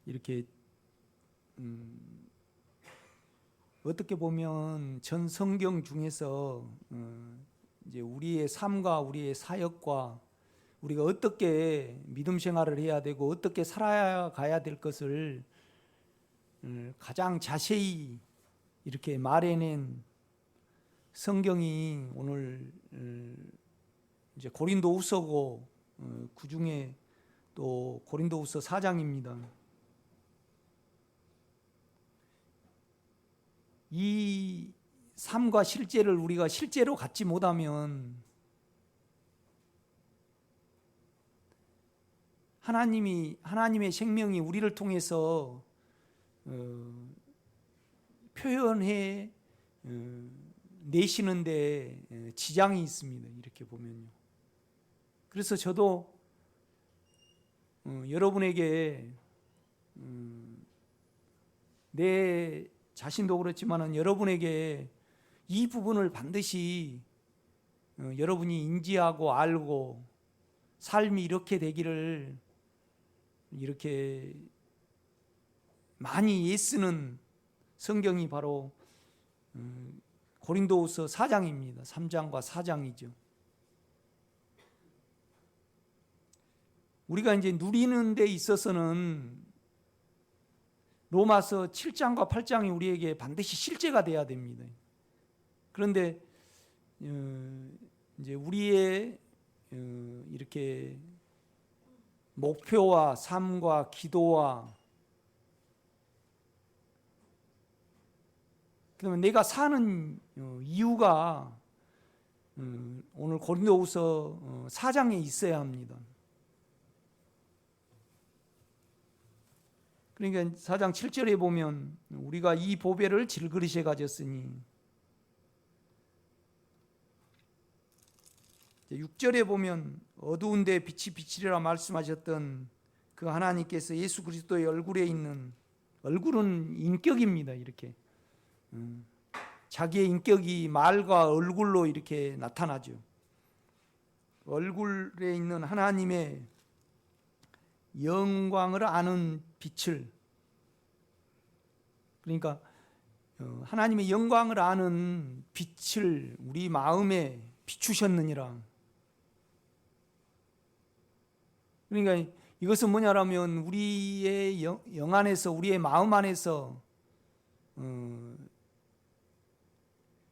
이렇게 어떻게 보면 전 성경 중에서 이제 우리의 삶과 우리의 사역과 우리가 어떻게 믿음 생활을 해야 되고 어떻게 살아가야 될 것을 가장 자세히 이렇게 말해낸 성경이 오늘 이제 고린도후서고 그 중에 또 고린도후서 4장입니다. 이 삶과 실제를 우리가 실제로 갖지 못하면 하나님의 생명이 우리를 통해서 표현해 내시는데 지장이 있습니다. 이렇게 보면요. 그래서 저도 여러분에게 내 자신도 그렇지만은 여러분에게 이 부분을 반드시 여러분이 인지하고 알고 삶이 이렇게 되기를 이렇게 많이 애쓰는 성경이 바로 고린도후서 4장입니다. 3장과 4장이죠. 우리가 이제 누리는 데 있어서는 로마서 7장과 8장이 우리에게 반드시 실제가 돼야 됩니다. 그런데 이제 우리의 이렇게 목표와 삶과 기도와 그러면 내가 사는 이유가 오늘 고린도후서 4장에 있어야 합니다. 그러니까 4장 7절에 보면 우리가 이 보배를 질그릇에 가졌으니 6절에 보면 어두운 데 빛이 비치리라 말씀하셨던 그 하나님께서 예수 그리스도의 얼굴에 있는 얼굴은 인격입니다. 이렇게 자기의 인격이 말과 얼굴로 이렇게 나타나죠. 얼굴에 있는 하나님의 영광을 아는 빛을 그러니까 하나님의 영광을 아는 빛을 우리 마음에 비추셨느니라. 그러니까 이것은 뭐냐라면 우리의 영 안에서 우리의 마음 안에서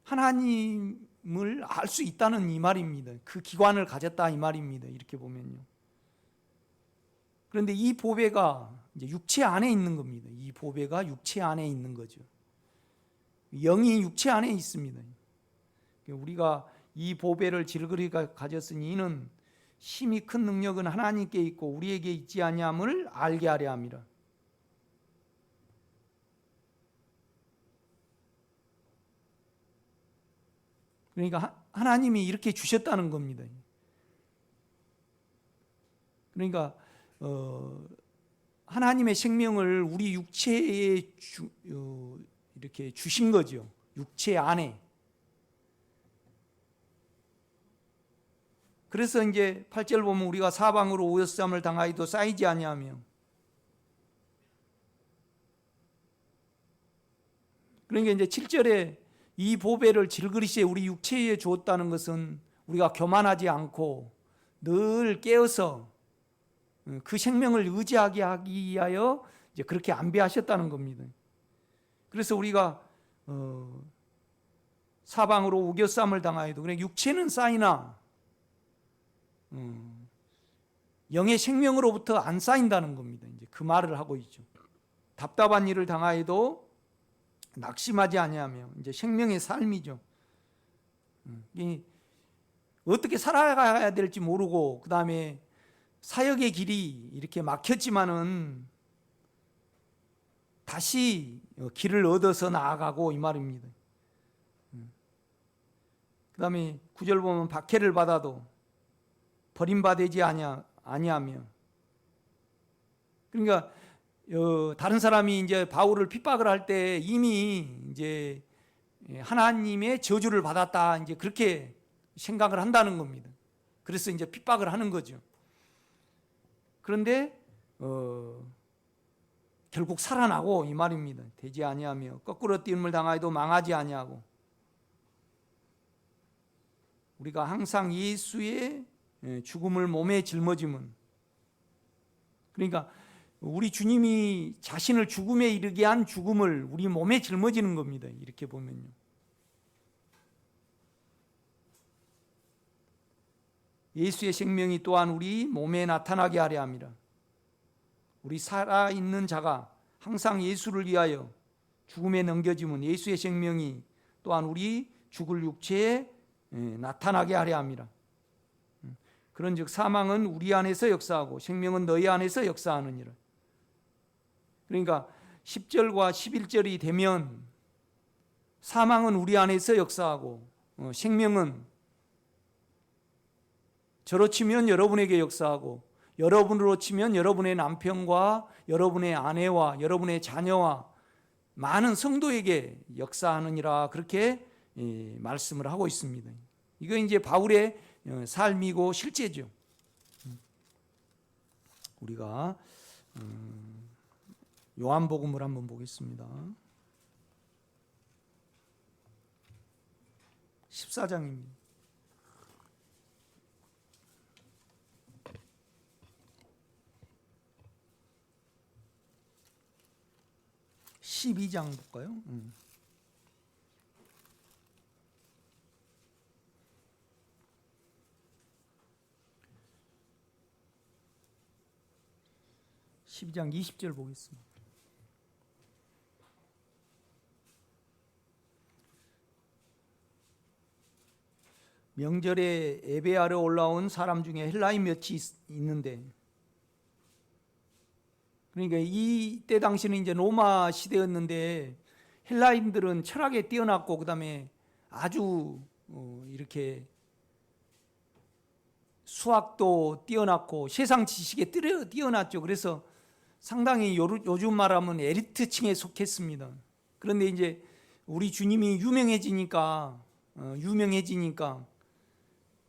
하나님을 알 수 있다는 이 말입니다. 그 기관을 가졌다 이 말입니다. 이렇게 보면요. 그런데 이 보배가 이제 육체 안에 있는 겁니다. 이 보배가 육체 안에 있는 거죠. 영이 육체 안에 있습니다. 우리가 이 보배를 질그릇 가졌으니 이는 힘이 큰 능력은 하나님께 있고 우리에게 있지 아니함을 알게 하려 함이라. 그러니까 하나님이 이렇게 주셨다는 겁니다. 그러니까 하나님의 생명을 우리 육체에 이렇게 주신 거죠. 육체 안에. 그래서 이제 8절 보면 우리가 사방으로 오염됨을 당하여도 쌓이지 아니하며 그러니까 이제 7절에 이 보배를 질그릇에 우리 육체에 주었다는 것은 우리가 교만하지 않고 늘 깨어서 그 생명을 의지하게 하기 위하여 이제 그렇게 안배하셨다는 겁니다. 그래서 우리가 사방으로 우겨쌈을 당하여도 그래 육체는 쌓이나 영의 생명으로부터 안 쌓인다는 겁니다. 이제 그 말을 하고 있죠. 답답한 일을 당하여도 낙심하지 아니하며 이제 생명의 삶이죠. 어떻게 살아가야 될지 모르고 그 다음에 사역의 길이 이렇게 막혔지만은 다시 길을 얻어서 나아가고 이 말입니다. 그 다음에 9절 보면 박해를 받아도 버림받지 아니하며 그러니까 다른 사람이 이제 바울을 핍박을 할 때 이미 이제 하나님의 저주를 받았다 이제 그렇게 생각을 한다는 겁니다. 그래서 이제 핍박을 하는 거죠. 그런데 결국 살아나고 이 말입니다. 되지 아니하며 거꾸로 뛰임을 당하여도 망하지 아니하고, 우리가 항상 예수의 죽음을 몸에 짊어지면, 그러니까 우리 주님이 자신을 죽음에 이르게 한 죽음을 우리 몸에 짊어지는 겁니다. 이렇게 보면요. 예수의 생명이 또한 우리 몸에 나타나게 하려 함이라. 우리 살아있는 자가 항상 예수를 위하여 죽음에 넘겨지면 예수의 생명이 또한 우리 죽을 육체에 나타나게 하려 함이라. 그런즉 사망은 우리 안에서 역사하고 생명은 너희 안에서 역사하느니라. 그러니까 10절과 11절이 되면 사망은 우리 안에서 역사하고 생명은 저로 치면 여러분에게 역사하고, 여러분으로 치면 여러분의 남편과 여러분의 아내와 여러분의 자녀와 많은 성도에게 역사하느니라, 그렇게 말씀을 하고 있습니다. 이거 이제 바울의 삶이고 실제죠. 우리가 요한복음을 한번 보겠습니다. 14장입니다. 12장 볼까요? 12장 20절 보겠습니다. 명절에 예배하러 올라온 사람 중에 헬라인 몇이 있는데, 그러니까 이때 당시는 이제 로마 시대였는데 헬라인들은 철학에 뛰어났고 그다음에 아주 이렇게 수학도 뛰어났고 세상 지식에 뛰어났죠. 그래서 상당히 요즘 말하면 엘리트층에 속했습니다. 그런데 이제 우리 주님이 유명해지니까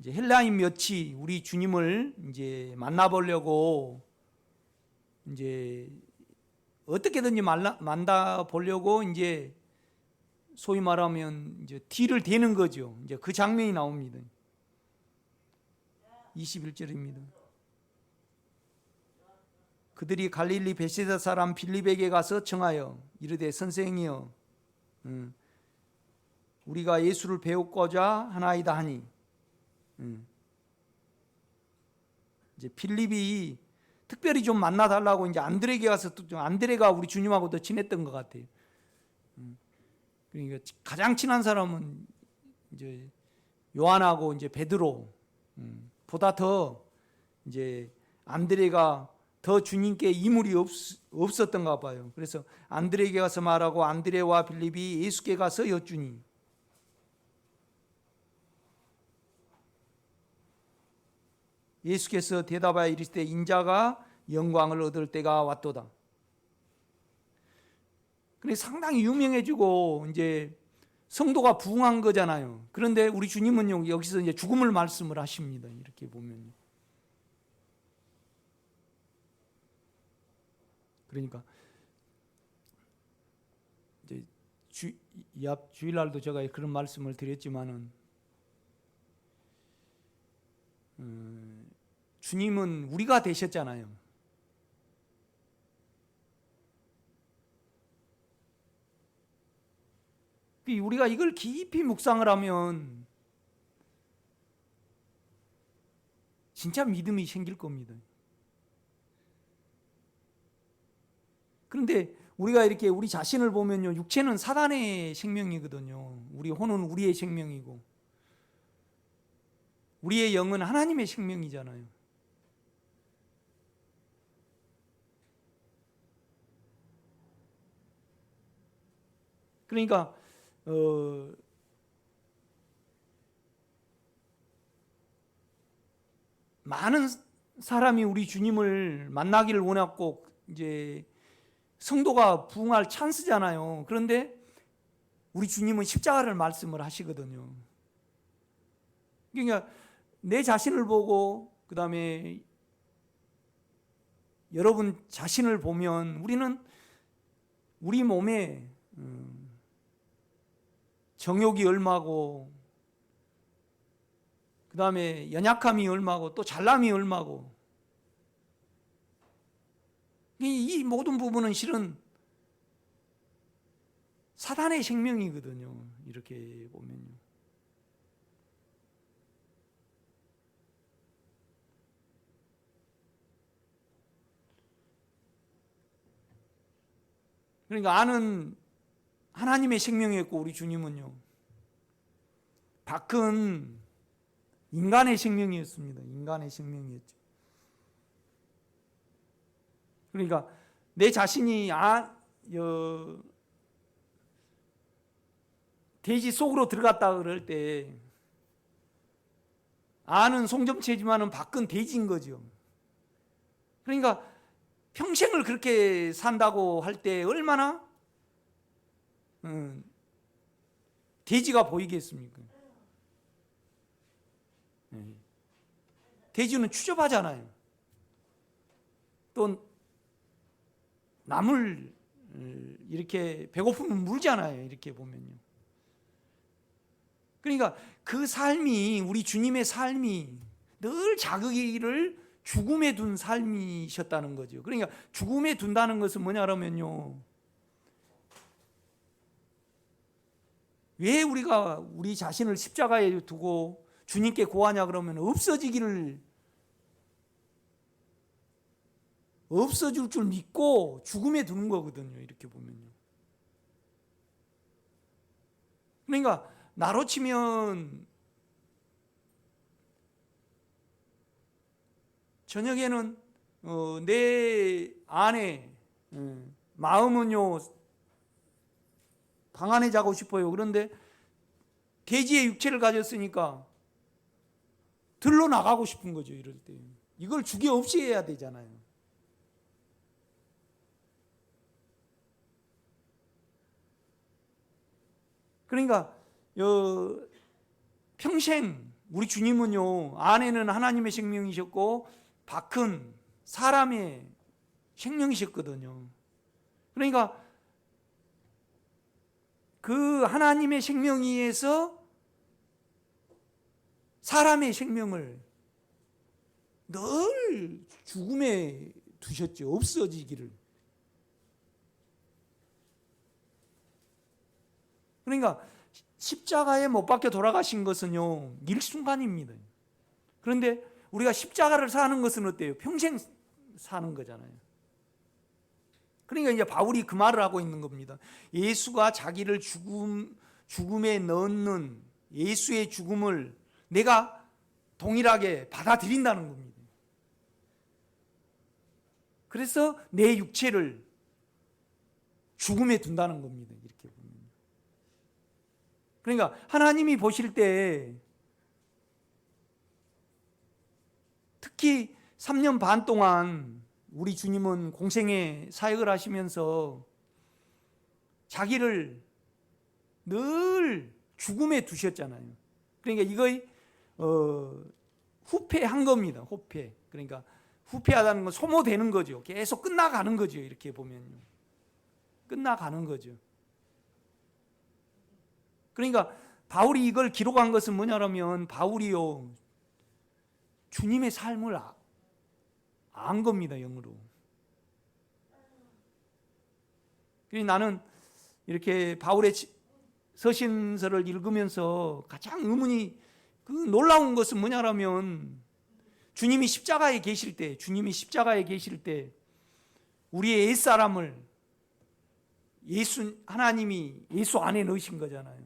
이제 헬라인 몇이 우리 주님을 이제 만나보려고 이제 어떻게든지 만나보려고 이제 소위 말하면 이제 뒤를 대는 거죠. 이제 그 장면이 나옵니다. 21절입니다. 그들이 갈릴리 베세다 사람 빌립에게 가서 청하여 이르되 선생이여, 우리가 예수를 배우고자 하나이다 하니, 이제 빌립이 특별히 좀 만나달라고 이제 안드레에게 가서, 또 안드레가 우리 주님하고 더 친했던 것 같아요. 그러니까 가장 친한 사람은 이제 요한하고 이제 베드로 보다 더 이제 안드레가 더 주님께 이물이 없었던가 봐요. 그래서 안드레에게 가서 말하고 안드레와 빌립이 예수께 가서 여쭈니, 예수께서 대답하여 이르시되 인자가 영광을 얻을 때가 왔도다. 그래 상당히 유명해지고 이제 성도가 부흥한 거잖아요. 그런데 우리 주님은 여기서 이제 죽음을 말씀을 하십니다. 이렇게 보면. 그러니까 이제 주일날도 제가 그런 말씀을 드렸지만은 주님은 우리가 되셨잖아요. 우리가 이걸 깊이 묵상을 하면 진짜 믿음이 생길 겁니다. 그런데 우리가 이렇게 우리 자신을 보면요, 육체는 사단의 생명이거든요. 우리 혼은 우리의 생명이고 우리의 영은 하나님의 생명이잖아요. 그러니까 많은 사람이 우리 주님을 만나기를 원했고 이제 성도가 부흥할 찬스잖아요. 그런데 우리 주님은 십자가를 말씀을 하시거든요. 그러니까 내 자신을 보고 그다음에 여러분 자신을 보면 우리는 우리 몸에 정욕이 얼마고, 그 다음에 연약함이 얼마고, 또 잘남이 얼마고, 이 모든 부분은 실은 사단의 생명이거든요. 이렇게 보면요. 그러니까 아는 하나님의 생명이었고, 우리 주님은요, 밖은 인간의 생명이었습니다. 인간의 생명이었죠. 그러니까 내 자신이 돼지 속으로 들어갔다 그럴 때 안은 송점체지만은 밖은 돼지인 거죠. 그러니까 평생을 그렇게 산다고 할 때 얼마나 돼지가 보이겠습니까? 돼지는 추접하잖아요. 또 남을 이렇게 배고프면 물잖아요. 이렇게 보면요. 그러니까 그 삶이, 우리 주님의 삶이 늘 자기를 죽음에 둔 삶이셨다는 거죠. 그러니까 죽음에 둔다는 것은 뭐냐면요, 왜 우리가 우리 자신을 십자가에 두고 주님께 고하냐 그러면 없어질 줄 믿고 죽음에 두는 거거든요. 이렇게 보면요. 그러니까 나로 치면 저녁에는 내 안에 마음은요 방 안에 자고 싶어요. 그런데 돼지의 육체를 가졌으니까 들러 나가고 싶은 거죠. 이럴 때 이걸 죽여 없애야 되잖아요. 그러니까 평생 우리 주님은요, 안에는 하나님의 생명이셨고 밖은 사람의 생명이셨거든요. 그러니까 그 하나님의 생명에서 사람의 생명을 늘 죽음에 두셨죠. 없어지기를. 그러니까 십자가에 못 박혀 돌아가신 것은요, 일순간입니다. 그런데 우리가 십자가를 사는 것은 어때요? 평생 사는 거잖아요. 그러니까 이제 바울이 그 말을 하고 있는 겁니다. 예수가 자기를 죽음에 넣는 예수의 죽음을 내가 동일하게 받아들인다는 겁니다. 그래서 내 육체를 죽음에 둔다는 겁니다. 이렇게 보면. 그러니까 하나님이 보실 때 특히 3년 반 동안 우리 주님은 공생의 사역을 하시면서 자기를 늘 죽음에 두셨잖아요. 그러니까 이거의 후패한 겁니다. 후패. 그러니까 후패하다는 건 소모되는 거죠. 계속 끝나가는 거죠. 이렇게 보면요. 끝나가는 거죠. 그러니까 바울이 이걸 기록한 것은 뭐냐면 바울이요, 주님의 삶을 안 겁니다. 영으로. 그래서 나는 이렇게 바울의 서신서를 읽으면서 가장 의문이, 그 놀라운 것은 뭐냐면 주님이 십자가에 계실 때 우리의 옛사람을 하나님이 예수 안에 넣으신 거잖아요.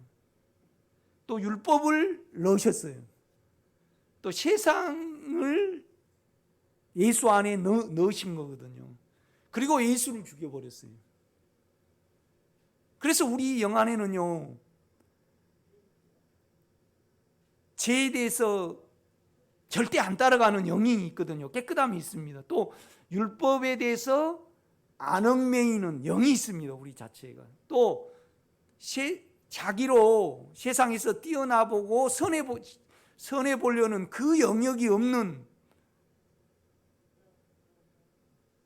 또 율법을 넣으셨어요. 또 세상을 예수 안에 넣으신 거거든요. 그리고 예수를 죽여버렸어요. 그래서 우리 영 안에는요, 죄에 대해서 절대 안 따라가는 영이 있거든요. 깨끗함이 있습니다. 또 율법에 대해서 안 얽매이는 영이 있습니다. 우리 자체가. 또 자기로 세상에서 뛰어나보고 선해 보려는 그 영역이 없는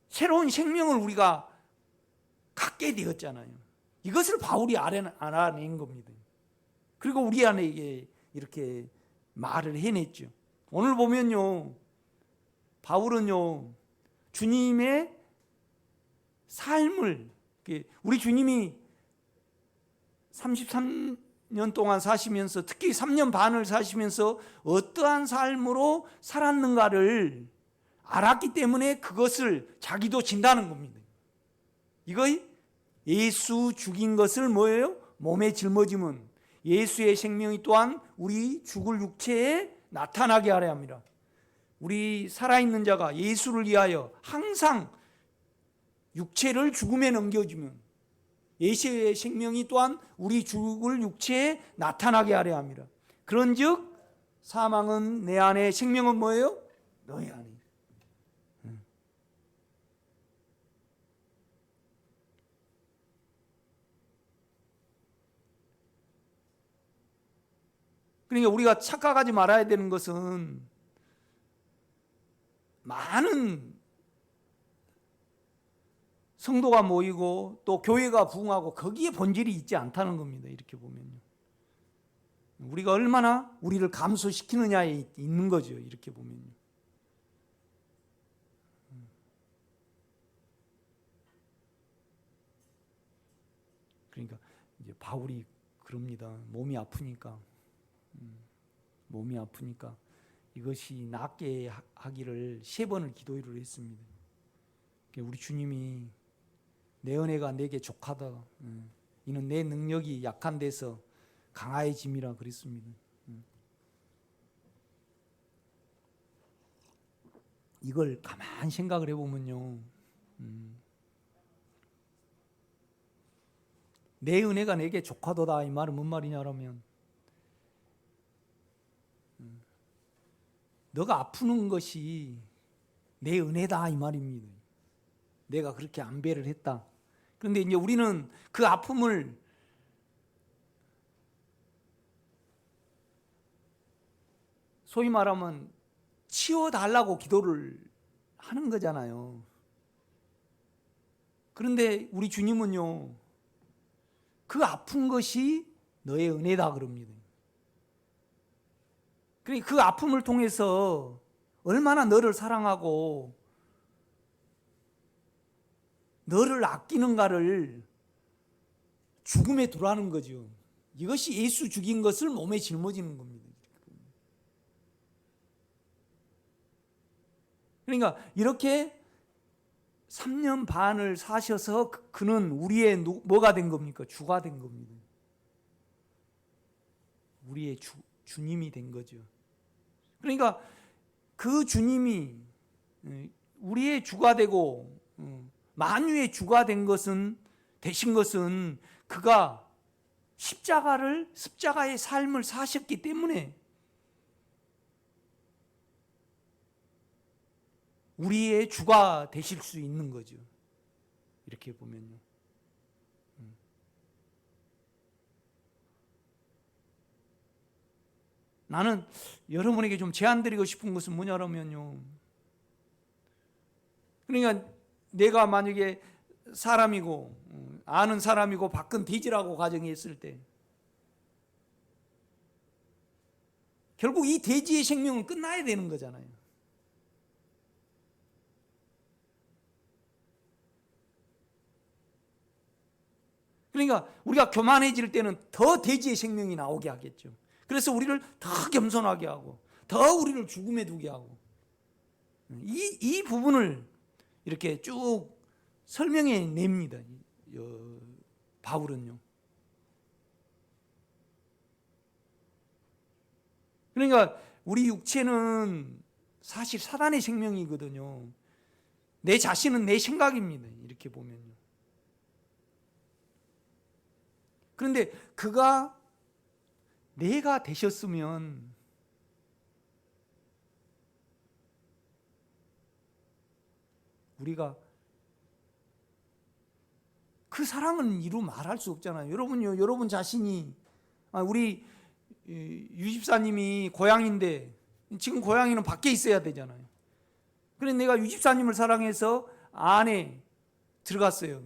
새로운 생명을 우리가 갖게 되었잖아요. 이것을 바울이 알아낸 겁니다. 그리고 우리 안에 이렇게 말을 해냈죠. 오늘 보면요, 바울은요, 주님의 삶을, 우리 주님이 33년 동안 사시면서, 특히 3년 반을 사시면서 어떠한 삶으로 살았는가를 알았기 때문에 그것을 자기도 진다는 겁니다. 이거 예수 죽인 것을 뭐예요? 몸에 짊어지면 예수의 생명이 또한 우리 죽을 육체에 나타나게 하려 합니다. 우리 살아있는 자가 예수를 위하여 항상 육체를 죽음에 넘겨주면 예수의 생명이 또한 우리 죽을 육체에 나타나게 하려 합니다. 그런즉 사망은 내 안에, 생명은 뭐예요? 너희 안에. 그러니까 우리가 착각하지 말아야 되는 것은 많은 성도가 모이고 또 교회가 부흥하고 거기에 본질이 있지 않다는 겁니다. 이렇게 보면요. 우리가 얼마나 우리를 감소시키느냐에 있는 거죠. 이렇게 보면요. 그러니까 이제 바울이 그럽니다. 몸이 아프니까 이것이 낫게 하기를 3번을 기도를 했습니다. 우리 주님이 내 은혜가 내게 족하다. 이는 내 능력이 약한 데서 강하여짐이라 그랬습니다. 이걸 가만히 생각을 해보면요. 내 은혜가 내게 족하도다 이 말은 뭔 말이냐라면 너가 아프는 것이 내 은혜다 이 말입니다. 내가 그렇게 안배를 했다. 그런데 이제 우리는 그 아픔을 소위 말하면 치워달라고 기도를 하는 거잖아요. 그런데 우리 주님은요, 그 아픈 것이 너의 은혜다 그럽니다. 그러니까 그 아픔을 통해서 얼마나 너를 사랑하고 너를 아끼는가를 죽음에 두라는 거죠. 이것이 예수 죽인 것을 몸에 짊어지는 겁니다. 그러니까 이렇게 3년 반을 사셔서 그는 우리의 뭐가 된 겁니까? 주가 된 겁니다. 우리의 주님이 된 거죠. 그러니까 그 주님이 우리의 주가 되고 만유의 주가 되신 것은 그가 십자가의 삶을 사셨기 때문에 우리의 주가 되실 수 있는 거죠. 이렇게 보면요. 나는 여러분에게 좀 제안드리고 싶은 것은 뭐냐면요. 그러니까 내가 만약에 사람이고 아는 사람이고 밖은 돼지라고 가정이 있을 때 결국 이 돼지의 생명은 끝나야 되는 거잖아요. 그러니까 우리가 교만해질 때는 더 돼지의 생명이 나오게 하겠죠. 그래서 우리를 더 겸손하게 하고 더 우리를 죽음에 두게 하고 이 부분을 이렇게 쭉 설명해 냅니다. 바울은요. 그러니까 우리 육체는 사실 사단의 생명이거든요. 내 자신은 내 생각입니다. 이렇게 보면요. 그런데 그가 내가 되셨으면 우리가 그 사랑은 이루 말할 수 없잖아요. 여러분요, 여러분 자신이 우리 유집사님이 고양이인데 지금 고양이는 밖에 있어야 되잖아요. 그래서 내가 유집사님을 사랑해서 안에 들어갔어요.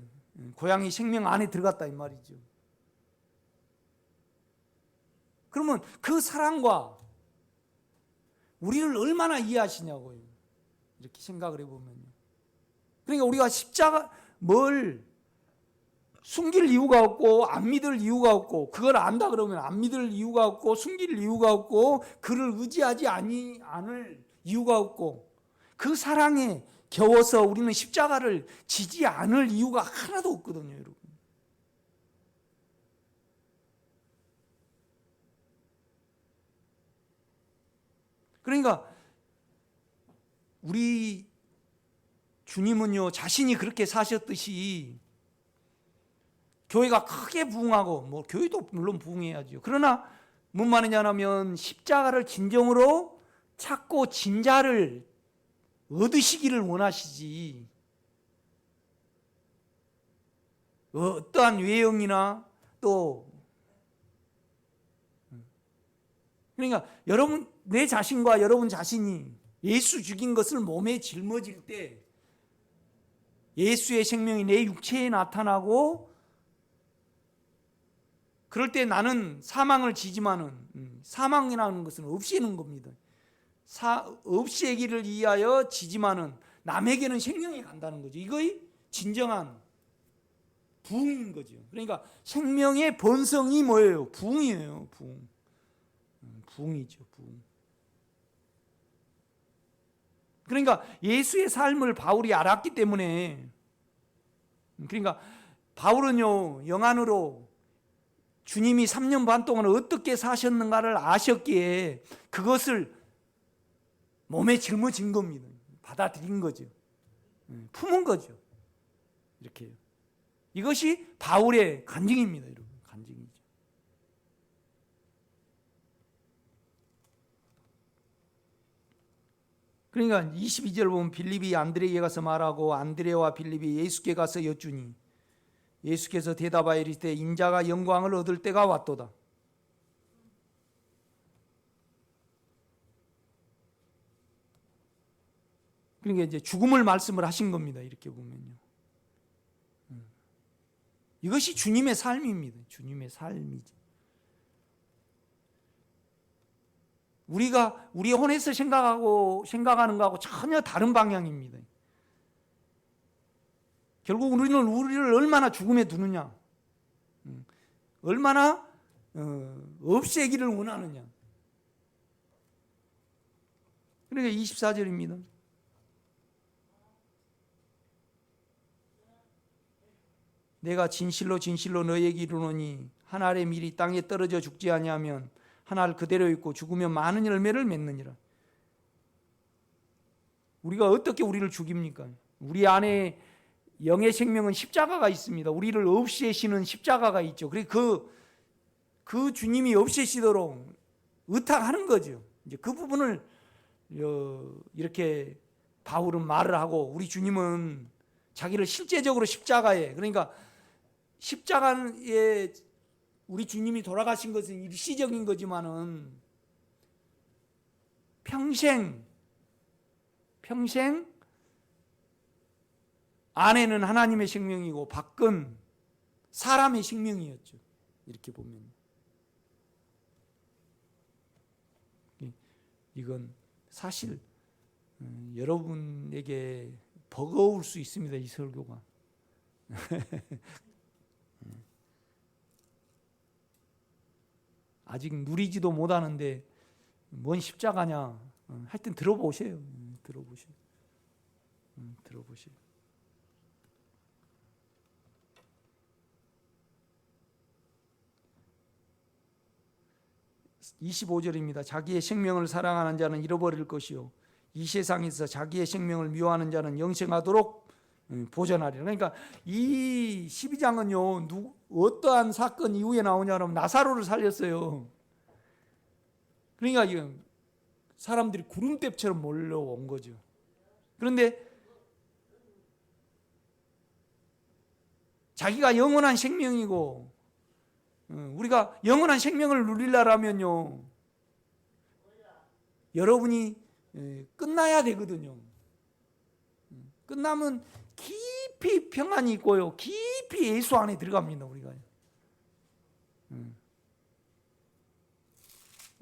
고양이 생명 안에 들어갔다 이 말이죠. 그러면 그 사랑과 우리를 얼마나 이해하시냐고요. 이렇게 생각을 해보면요. 그러니까 우리가 십자가 뭘 숨길 이유가 없고 안 믿을 이유가 없고, 그걸 안다 그러면 안 믿을 이유가 없고 숨길 이유가 없고 그를 의지하지 않을 이유가 없고, 그 사랑에 겨워서 우리는 십자가를 지지 않을 이유가 하나도 없거든요, 여러분. 그러니까 우리 주님은요, 자신이 그렇게 사셨듯이 교회가 크게 부흥하고, 뭐 교회도 물론 부흥해야죠. 그러나 뭔 말이냐면 십자가를 진정으로 찾고 진자를 얻으시기를 원하시지, 어떠한 외형이나 또, 그러니까 여러분, 내 자신과 여러분 자신이 예수 죽인 것을 몸에 짊어질 때 예수의 생명이 내 육체에 나타나고, 그럴 때 나는 사망을 지지만은, 사망이라는 것은 없애는 겁니다. 없애기를 위하여 지지만은 남에게는 생명이 간다는 거죠. 이거의 진정한 부흥인 거죠. 그러니까 생명의 본성이 뭐예요? 부흥이에요. 부흥. 부흥이죠. 부흥. 그러니까 예수의 삶을 바울이 알았기 때문에, 그러니까 바울은요, 영안으로 주님이 3년 반 동안 어떻게 사셨는가를 아셨기에 그것을 몸에 짊어진 겁니다. 받아들인 거죠. 품은 거죠. 이렇게요. 이것이 바울의 간증입니다, 여러분. 간증이죠. 그러니까 22절 보면 빌립이 안드레에게 가서 말하고 안드레와 빌립이 예수께 가서 여쭈니 예수께서 대답하여 이르시되 인자가 영광을 얻을 때가 왔도다. 그러니까 이제 죽음을 말씀을 하신 겁니다. 이렇게 보면요. 이것이 주님의 삶입니다. 주님의 삶이지. 우리가 우리 혼에서 생각하는 거하고 전혀 다른 방향입니다. 결국 우리를 얼마나 죽음에 두느냐, 얼마나 없애기를 원하느냐. 그러니까 24절입니다. 내가 진실로 진실로 너희에게 이르노니 한 알의 밀이 땅에 떨어져 죽지 아니하면 한 알 그대로 있고 죽으면 많은 열매를 맺느니라. 우리가 어떻게 우리를 죽입니까? 우리 안에 영의 생명은 십자가가 있습니다. 우리를 없애시는 십자가가 있죠. 그래서 그 주님이 없애시도록 의탁하는 거죠. 이제 그 부분을 이렇게 바울은 말을 하고, 우리 주님은 자기를 실제적으로 십자가에, 그러니까 십자가에 우리 주님이 돌아가신 것은 일시적인 거지만은 평생 안에는 하나님의 생명이고 밖은 사람의 생명이었죠. 이렇게 보면 이건 사실 여러분에게 버거울 수 있습니다. 이 설교가. 아직 누리지도 못하는데 뭔 십자가냐. 하여튼 들어보세요. 들어보세요. 25절입니다. 자기의 생명을 사랑하는 자는 잃어버릴 것이요 이 세상에서 자기의 생명을 미워하는 자는 영생하도록 보존하리라. 그러니까 이 12장은요 어떠한 사건 이후에 나오냐면 나사로를 살렸어요. 그러니까 사람들이 구름대처럼 몰려온 거죠. 그런데 자기가 영원한 생명이고, 우리가 영원한 생명을 누리려면요 여러분이 끝나야 되거든요. 끝나면 깊이 깊이 평안이 있고요. 깊이 예수 안에 들어갑니다.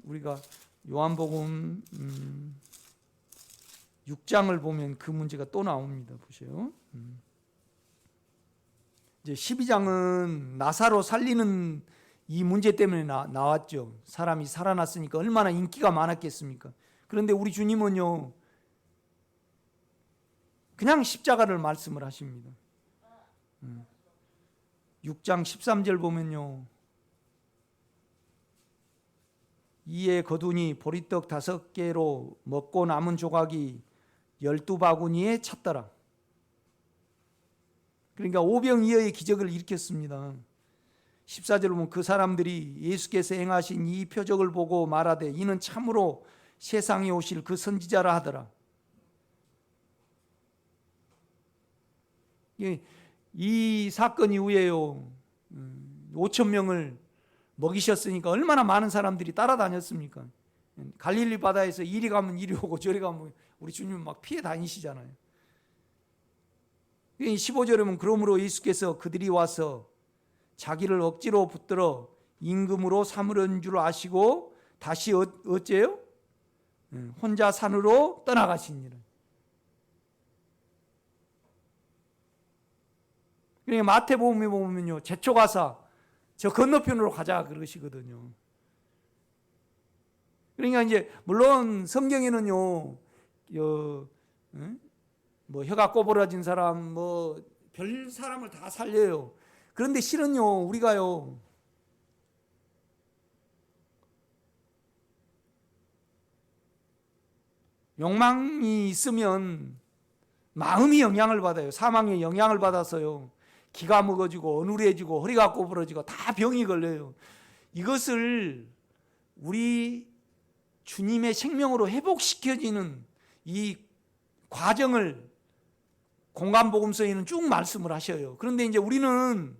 우리가 요한복음 6장을 보면 그 문제가 또 나옵니다. 보세요. 이제 12장은 나사로 살리는 이 문제 때문에 나왔죠. 사람이 살아났으니까 얼마나 인기가 많았겠습니까? 그런데 우리 주님은요, 그냥 십자가를 말씀을 하십니다. 6장 13절 보면요, 이에 거두니 보리떡 5개로 먹고 남은 조각이 12바구니에 찼더라. 그러니까 오병이어의 기적을 일으켰습니다. 14절을 보면 그 사람들이 예수께서 행하신 이 표적을 보고 말하되 이는 참으로 세상에 오실 그 선지자라 하더라. 이 사건 이후에요, 5천 명을 먹이셨으니까 얼마나 많은 사람들이 따라다녔습니까? 갈릴리 바다에서 이리 가면 이리 오고 저리 가면 우리 주님 막 피해 다니시잖아요. 15절에 보면 그러므로 예수께서 그들이 와서 자기를 억지로 붙들어 임금으로 삼으려는 줄 아시고 다시 어째요? 혼자 산으로 떠나가시니라. 그러니까 마태복음에 보면요, 제초가사 저 건너편으로 가자 그러시거든요. 그러니까 이제 물론 성경에는요, 뭐 혀가 꼬부라진 사람, 뭐 별 사람을 다 살려요. 그런데 실은요, 우리가요, 욕망이 있으면 마음이 영향을 받아요. 사망의 영향을 받아서요, 기가 먹어지고 어눌해지고 허리가 꼬부러지고 다 병이 걸려요. 이것을 우리 주님의 생명으로 회복시켜지는 이 과정을 공간복음서에는 쭉 말씀을 하셔요. 그런데 이제 우리는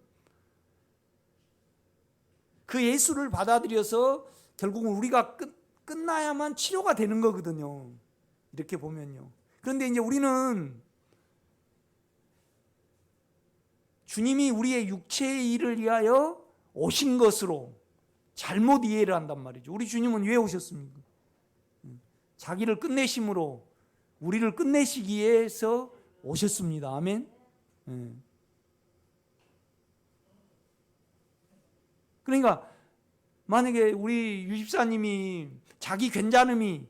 그 예수를 받아들여서 결국은 우리가 끝나야만 치료가 되는 거거든요. 이렇게 보면요. 그런데 이제 우리는 주님이 우리의 육체의 일을 위하여 오신 것으로 잘못 이해를 한단 말이죠. 우리 주님은 왜 오셨습니까? 자기를 끝내심으로 우리를 끝내시기 위해서 오셨습니다. 아멘. 그러니까 만약에 우리 유집사님이 자기 괜찮음이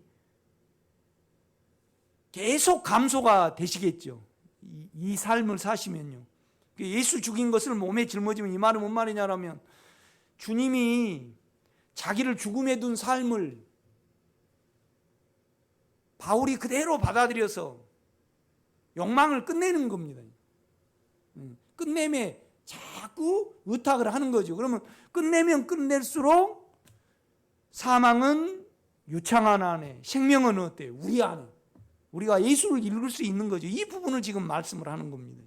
계속 감소가 되시겠죠. 이 삶을 사시면요. 예수 죽인 것을 몸에 짊어지면 이 말은 뭔 말이냐면 주님이 자기를 죽음에 둔 삶을 바울이 그대로 받아들여서 욕망을 끝내는 겁니다. 끝내면 자꾸 의탁을 하는 거죠. 그러면 끝내면 끝낼수록 사망은 유창한 안에, 생명은 어때요? 우리 안에. 우리가 예수를 읽을 수 있는 거죠. 이 부분을 지금 말씀을 하는 겁니다.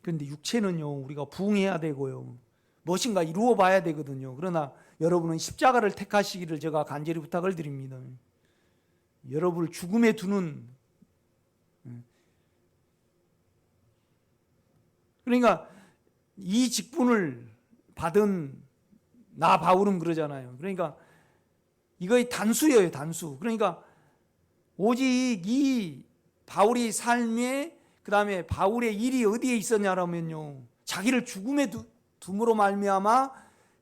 그런데 육체는요, 우리가 부응해야 되고요, 무엇인가 이루어 봐야 되거든요. 그러나 여러분은 십자가를 택하시기를 제가 간절히 부탁을 드립니다. 여러분을 죽음에 두는, 그러니까 이 직분을 받은 나 바울은 그러잖아요. 그러니까 이거의 단수예요, 단수. 그러니까 오직 이 바울의 삶에, 그 다음에 바울의 일이 어디에 있었냐라면요, 자기를 죽음에 둠으로 말미암아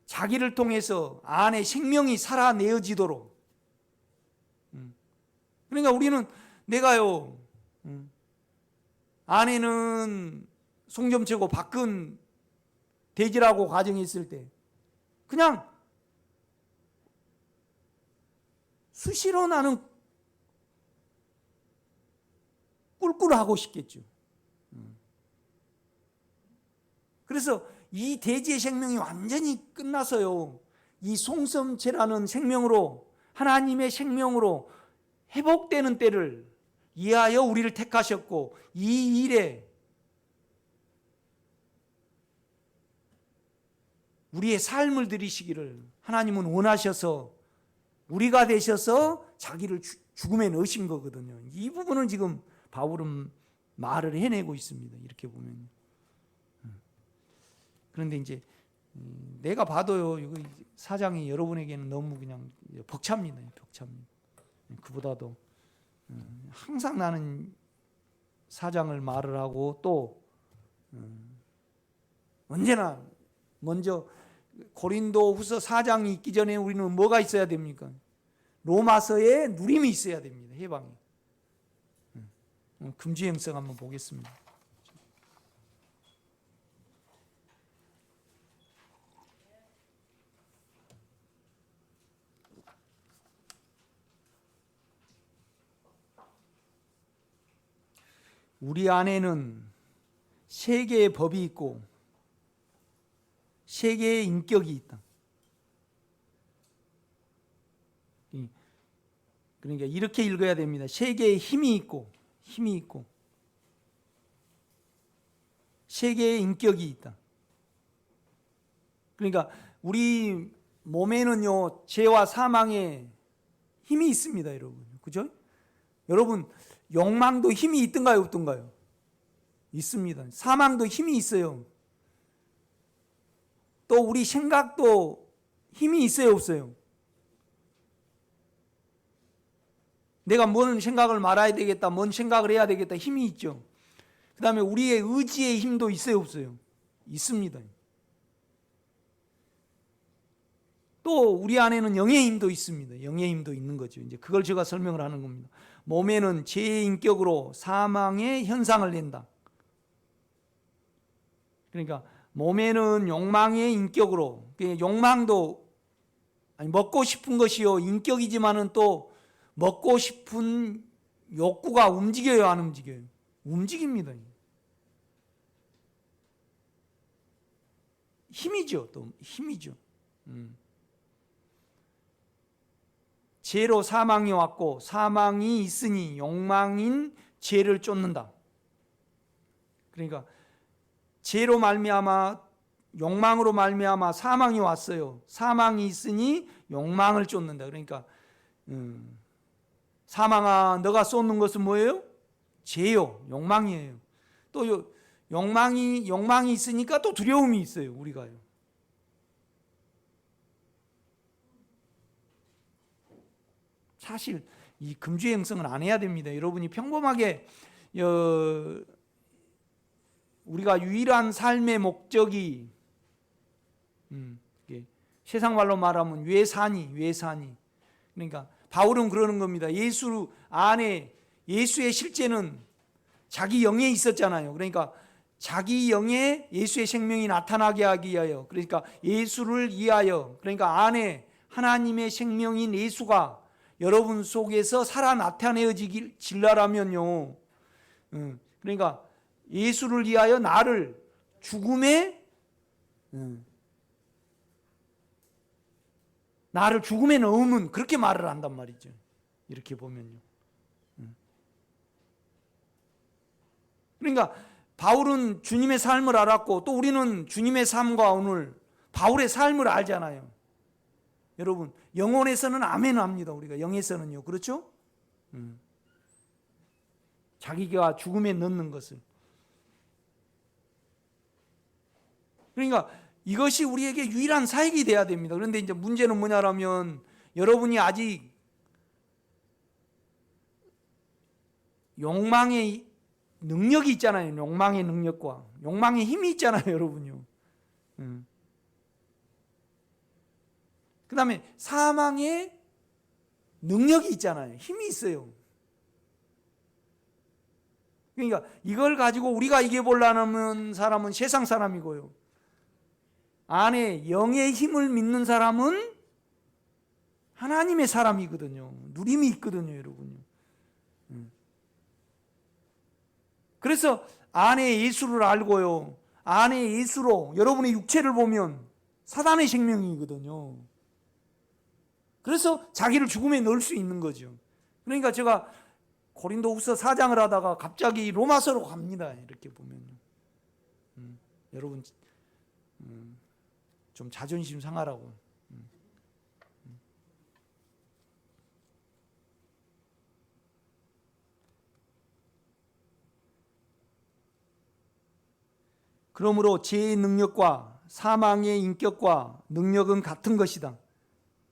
자기를 통해서 안에 생명이 살아내어지도록. 그러니까 우리는 내가요, 안에는 송점채고 밖은 돼지라고 가정이 있을 때 그냥 수시로 나는 꿀꿀하고 싶겠죠. 그래서 이 돼지의 생명이 완전히 끝나서요, 이 송섬체라는 생명으로, 하나님의 생명으로 회복되는 때를 이하여 우리를 택하셨고, 이 일에 우리의 삶을 들이시기를 하나님은 원하셔서 우리가 되셔서 자기를 죽음에 넣으신 거거든요. 이 부분을 지금 바울은 말을 해내고 있습니다. 이렇게 보면. 그런데 이제 내가 봐도요, 이거 사장이 여러분에게는 너무 그냥 벅찹니다. 벅찹니다. 그보다도 항상 나는 사장을 말을 하고 또 언제나 먼저 고린도후서 4장이 있기 전에 우리는 뭐가 있어야 됩니까? 로마서에 누림이 있어야 됩니다. 해방이. 금주행성 한번 보겠습니다. 우리 안에는 세 개의 법이 있고 세 개의 인격이 있다. 그러니까 이렇게 읽어야 됩니다. 세 개의 힘이 있고 세 개의 인격이 있다. 그러니까 우리 몸에는요, 죄와 사망의 힘이 있습니다, 여러분. 그죠? 여러분, 욕망도 힘이 있던가요, 없던가요? 있습니다. 사망도 힘이 있어요. 또 우리 생각도 힘이 있어요, 없어요? 내가 뭔 생각을 말아야 되겠다, 뭔 생각을 해야 되겠다, 힘이 있죠. 그 다음에 우리의 의지의 힘도 있어요, 없어요? 있습니다. 또 우리 안에는 영의 힘도 있습니다. 영의 힘도 있는 거죠. 이제 그걸 제가 설명을 하는 겁니다. 몸에는 죄의 인격으로 사망의 현상을 낸다. 그러니까 몸에는 욕망의 인격으로, 욕망도 먹고 싶은 것이요 인격이지만은 또 먹고 싶은 욕구가 움직여요, 안 움직여요? 움직입니다. 힘이죠, 또 힘이죠. 죄로 사망이 왔고 사망이 있으니 욕망인 죄를 쫓는다. 그러니까 죄로 말미암아 욕망으로 말미암아 사망이 왔어요. 사망이 있으니 욕망을 쫓는다. 그러니까 사망아 너가 쏟는 것은 뭐예요? 죄요. 욕망이에요. 또 욕망이 있으니까 또 두려움이 있어요. 우리가요. 사실 이 금주의 형성은 안 해야 됩니다. 여러분이 평범하게 우리가 유일한 삶의 목적이 세상 말로 말하면 외산이 그러니까 바울은 그러는 겁니다. 예수 안에 예수의 실제는 자기 영에 있었잖아요. 그러니까 자기 영에 예수의 생명이 나타나게 하기 위하여, 그러니까 예수를 위하여, 그러니까 안에 하나님의 생명인 예수가 여러분 속에서 살아 나타내어지려면요. 그러니까 예수를 위하여 나를 죽음에 넣으면 그렇게 말을 한단 말이죠. 이렇게 보면요. 그러니까 바울은 주님의 삶을 알았고 또 우리는 주님의 삶과 오늘 바울의 삶을 알잖아요. 여러분 영혼에서는 아멘 합니다. 우리가 영에서는요. 그렇죠? 자기가 죽음에 넣는 것을. 그러니까 이것이 우리에게 유일한 사역이 돼야 됩니다. 그런데 이제 문제는 뭐냐라면 여러분이 아직 욕망의 능력이 있잖아요. 욕망의 능력과 욕망의 힘이 있잖아요, 여러분요. 그 다음에 사망의 능력이 있잖아요. 힘이 있어요. 그러니까 이걸 가지고 우리가 이겨보려는 사람은 세상 사람이고요. 안에 영의 힘을 믿는 사람은 하나님의 사람이거든요. 누림이 있거든요, 여러분요. 그래서 안에 예수를 알고요. 안에 예수로 여러분의 육체를 보면 사단의 생명이거든요. 그래서 자기를 죽음에 넣을 수 있는 거죠. 그러니까 제가 고린도후서 4장을 하다가 갑자기 로마서로 갑니다. 이렇게 보면 여러분 좀 자존심 상하라고. 그러므로 죄의 능력과 사망의 인격과 능력은 같은 것이다.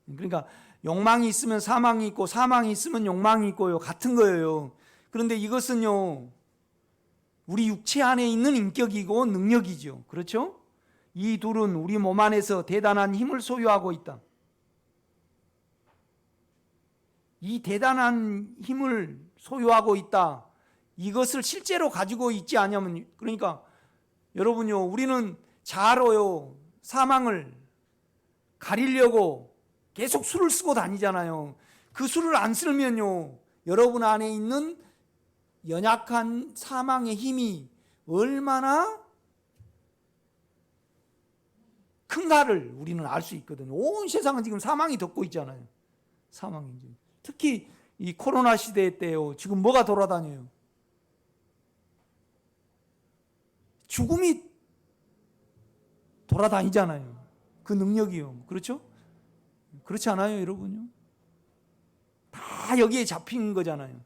그러니까 욕망이 있으면 사망이 있고 사망이 있으면 욕망이 있고요. 같은 거예요. 그런데 이것은요, 우리 육체 안에 있는 인격이고 능력이죠. 그렇죠? 이 둘은 우리 몸 안에서 대단한 힘을 소유하고 있다. 이 대단한 힘을 소유하고 있다. 이것을 실제로 가지고 있지 않냐면, 그러니까 여러분요, 우리는 자아로요, 사망을 가리려고 계속 술을 쓰고 다니잖아요. 그 술을 안 쓰면요, 여러분 안에 있는 연약한 사망의 힘이 얼마나 큰가를 우리는 알 수 있거든요. 온 세상은 지금 사망이 덮고 있잖아요. 사망이. 특히 이 코로나 시대 때요, 지금 뭐가 돌아다녀요? 죽음이 돌아다니잖아요. 그 능력이요. 그렇죠? 그렇지 않아요, 여러분요? 다 여기에 잡힌 거잖아요.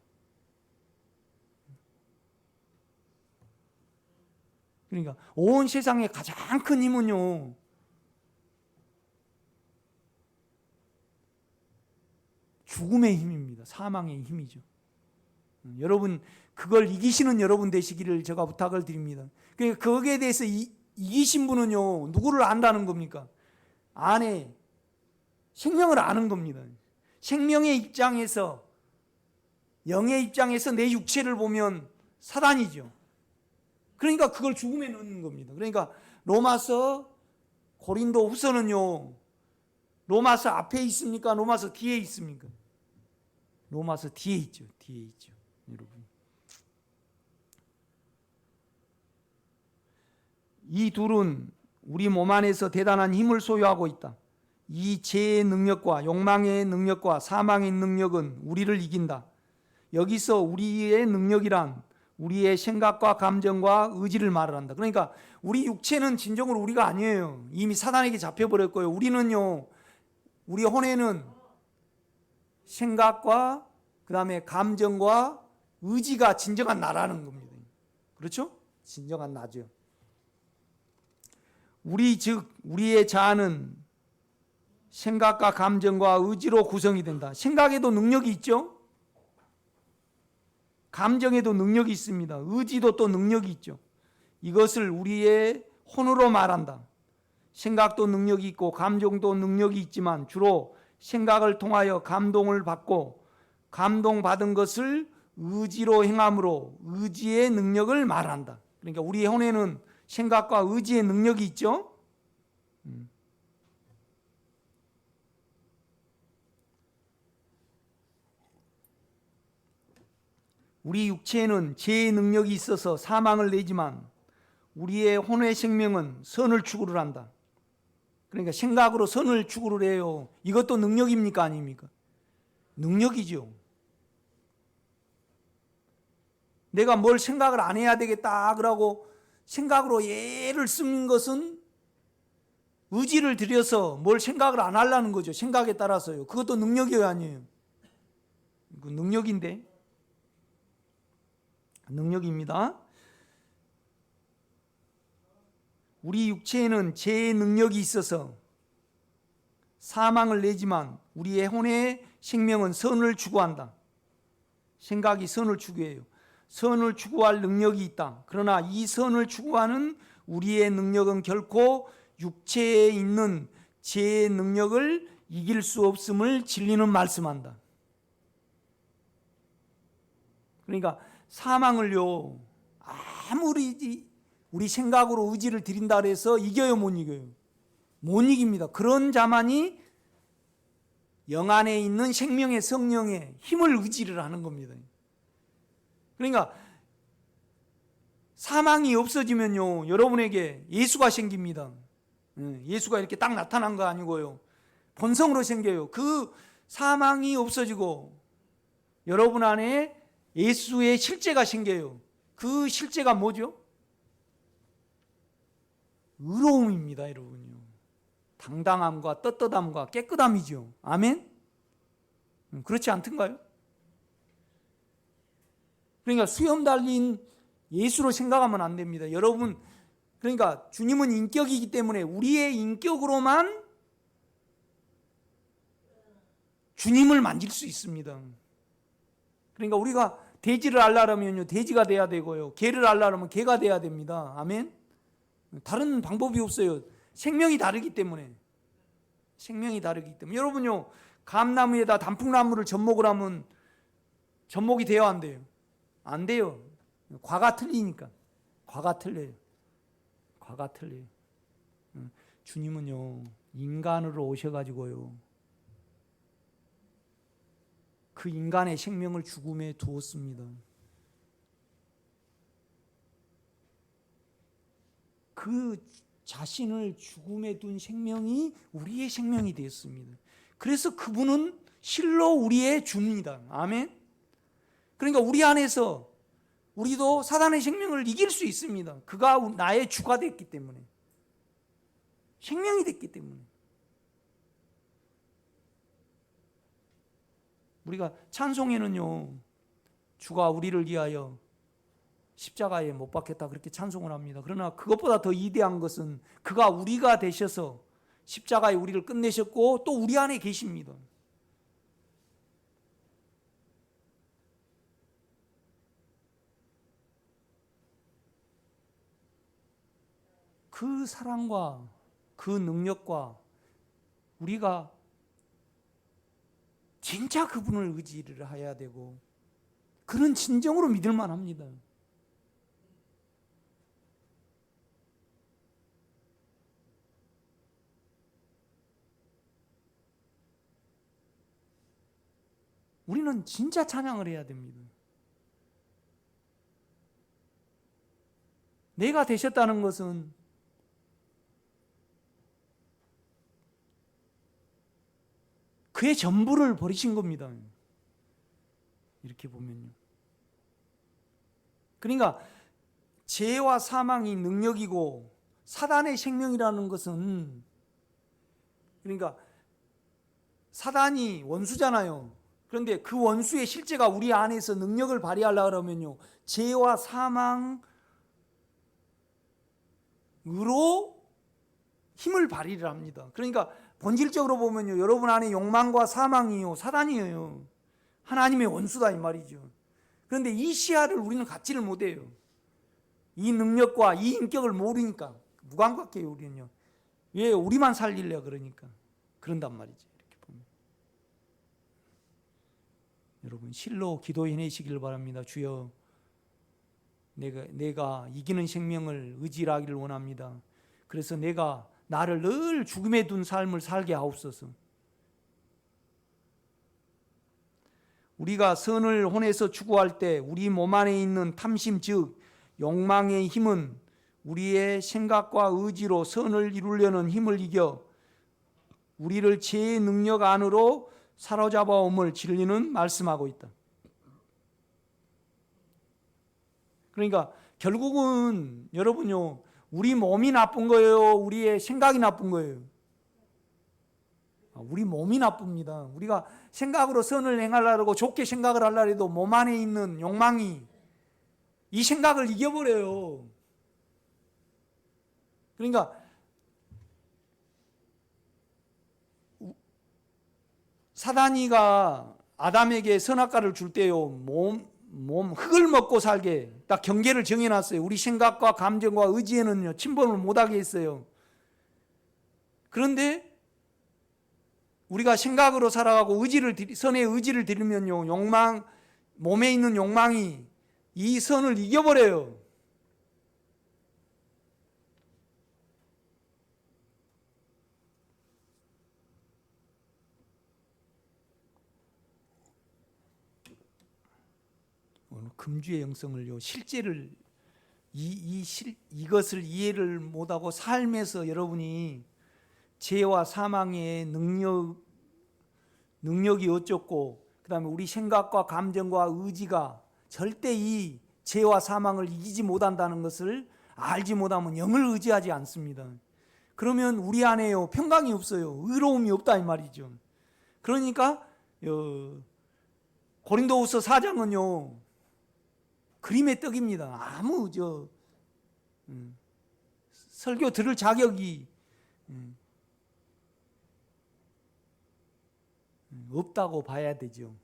그러니까 온 세상의 가장 큰 힘은요, 죽음의 힘입니다. 사망의 힘이죠. 여러분, 그걸 이기시는 여러분 되시기를 제가 부탁을 드립니다. 그러니까 거기에 대해서 이기신 분은요, 누구를 안다는 겁니까? 안에 생명을 아는 겁니다. 생명의 입장에서, 영의 입장에서 내 육체를 보면 사단이죠. 그러니까 그걸 죽음에 넣는 겁니다. 그러니까 로마서, 고린도 후서는요, 로마서 앞에 있습니까? 로마서 뒤에 있습니까? 로마서 뒤에 있죠. 뒤에 있죠. 여러분. 이 둘은 우리 몸 안에서 대단한 힘을 소유하고 있다. 이 죄의 능력과 욕망의 능력과 사망의 능력은 우리를 이긴다. 여기서 우리의 능력이란 우리의 생각과 감정과 의지를 말을 한다. 그러니까 우리 육체는 진정으로 우리가 아니에요. 이미 사단에게 잡혀버렸고요. 우리는요, 우리 혼에는 생각과 그 다음에 감정과 의지가 진정한 나라는 겁니다. 그렇죠? 진정한 나죠. 우리의 자아는 생각과 감정과 의지로 구성이 된다. 생각에도 능력이 있죠? 감정에도 능력이 있습니다. 의지도 또 능력이 있죠. 이것을 우리의 혼으로 말한다. 생각도 능력이 있고 감정도 능력이 있지만 주로 생각을 통하여 감동을 받고 감동받은 것을 의지로 행함으로 의지의 능력을 말한다. 그러니까 우리의 혼에는 생각과 의지의 능력이 있죠. 우리 육체에는 죄의 능력이 있어서 사망을 내지만 우리의 혼의 생명은 선을 추구를 한다. 그러니까 생각으로 선을 추구를 해요. 이것도 능력입니까? 아닙니까? 능력이죠. 내가 뭘 생각을 안 해야 되겠다 그러고 생각으로 예를 쓰는 것은 의지를 들여서 뭘 생각을 안 하려는 거죠. 생각에 따라서요. 그것도 능력이에요, 아니에요? 그 능력인데. 능력입니다. 우리 육체에는 죄의 능력이 있어서 사망을 내지만 우리의 혼의 생명은 선을 추구한다. 생각이 선을 추구해요. 선을 추구할 능력이 있다. 그러나 이 선을 추구하는 우리의 능력은 결코 육체에 있는 죄의 능력을 이길 수 없음을 진리는 말씀한다. 그러니까 사망을요, 아무리 우리 생각으로 의지를 들인다 해서 이겨요, 못 이겨요? 못 이깁니다. 그런 자만이 영 안에 있는 생명의 성령의 힘을 의지를 하는 겁니다. 그러니까 사망이 없어지면요, 여러분에게 예수가 생깁니다. 예수가 이렇게 딱 나타난 거 아니고요, 본성으로 생겨요. 그 사망이 없어지고 여러분 안에 예수의 실제가 생겨요. 그 실제가 뭐죠? 의로움입니다, 여러분요. 당당함과 떳떳함과 깨끗함이죠. 아멘? 그렇지 않던가요? 그러니까 수염 달린 예수로 생각하면 안 됩니다. 여러분, 그러니까 주님은 인격이기 때문에 우리의 인격으로만 주님을 만질 수 있습니다. 그러니까 우리가 돼지를 알려면요 돼지가 돼야 되고요, 개를 알려면 개가 돼야 됩니다. 아멘. 다른 방법이 없어요. 생명이 다르기 때문에. 여러분요, 감나무에다 단풍나무를 접목을 하면 접목이 돼요, 안 돼요? 안 돼요. 과가 틀리니까. 과가 틀려요. 주님은요 인간으로 오셔가지고요 그 인간의 생명을 죽음에 두었습니다. 그 자신을 죽음에 둔 생명이 우리의 생명이 되었습니다. 그래서 그분은 실로 우리의 주입니다. 아멘. 그러니까 우리 안에서 우리도 사단의 생명을 이길 수 있습니다. 그가 나의 주가 됐기 때문에, 생명이 됐기 때문에. 우리가 찬송에는요 주가 우리를 위하여 십자가에 못 박혔다 그렇게 찬송을 합니다. 그러나 그것보다 더 위대한 것은 그가 우리가 되셔서 십자가에 우리를 끝내셨고 또 우리 안에 계십니다. 그 사랑과 그 능력과 우리가 진짜 그분을 의지를 해야 되고 그는 진정으로 믿을만 합니다. 우리는 진짜 찬양을 해야 됩니다. 내가 되셨다는 것은 그의 전부를 버리신 겁니다. 이렇게 보면요. 그러니까 죄와 사망이 능력이고 사단의 생명이라는 것은, 그러니까 사단이 원수잖아요. 그런데 그 원수의 실제가 우리 안에서 능력을 발휘하려고 그러면요 죄와 사망으로 힘을 발휘를 합니다. 그러니까 본질적으로 보면요 여러분 안에 욕망과 사망이요 사단이에요. 하나님의 원수다 이 말이죠. 그런데 이 시야를 우리는 갖지를 못해요. 이 능력과 이 인격을 모르니까 무감각해요. 우리는요 왜 우리만 살리려 그러니까 그런단 말이죠. 이렇게 보면 여러분 실로 기도해내시길 바랍니다. 주여 내가 이기는 생명을 의지하기를 원합니다. 그래서 내가 나를 늘 죽음에 둔 삶을 살게 하옵소서. 우리가 선을 혼해서 추구할 때 우리 몸 안에 있는 탐심 즉 욕망의 힘은 우리의 생각과 의지로 선을 이루려는 힘을 이겨 우리를 죄의 능력 안으로 사로잡아옴을 진리는 말씀하고 있다. 그러니까 결국은 여러분요 우리 몸이 나쁜 거예요? 우리의 생각이 나쁜 거예요? 우리 몸이 나쁩니다. 우리가 생각으로 선을 행하려고 좋게 생각을 하려고 해도 몸 안에 있는 욕망이 이 생각을 이겨버려요. 그러니까 사단이가 아담에게 선악과를 줄 때요 흙을 먹고 살게 딱 경계를 정해놨어요. 우리 생각과 감정과 의지에는요 침범을 못하게 했어요. 그런데 우리가 생각으로 살아가고 선의 의지를 들이면요 몸에 있는 욕망이 이 선을 이겨버려요. 금주의 영성을요 실제를 이것을 이해를 못하고 삶에서 여러분이 죄와 사망의 능력이 어쩌고 그 다음에 우리 생각과 감정과 의지가 절대 이 죄와 사망을 이기지 못한다는 것을 알지 못하면 영을 의지하지 않습니다. 그러면 우리 안에요 평강이 없어요. 의로움이 없다 이 말이죠. 그러니까 고린도후서 4장은요 그림의 떡입니다. 아무 설교 들을 자격이 없다고 봐야 되죠.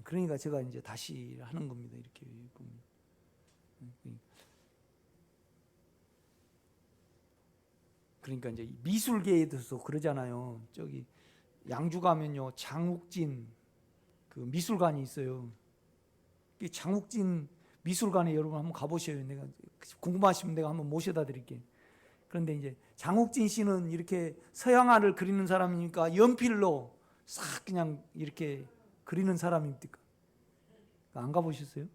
그러니까 제가 이제 다시 하는 겁니다. 이렇게 보면. 그러니까 이제 미술계에도 그러잖아요. 저기 양주 가면요, 장욱진 그 미술관이 있어요. 이 장욱진 미술관에 여러분 한번 가보셔요. 내가 궁금하시면 내가 한번 모셔다 드릴게요. 그런데 이제 장욱진 씨는 이렇게 서양화를 그리는 사람이니까 연필로 싹 그냥 이렇게 그리는 사람입니까? 안 가보셨어요?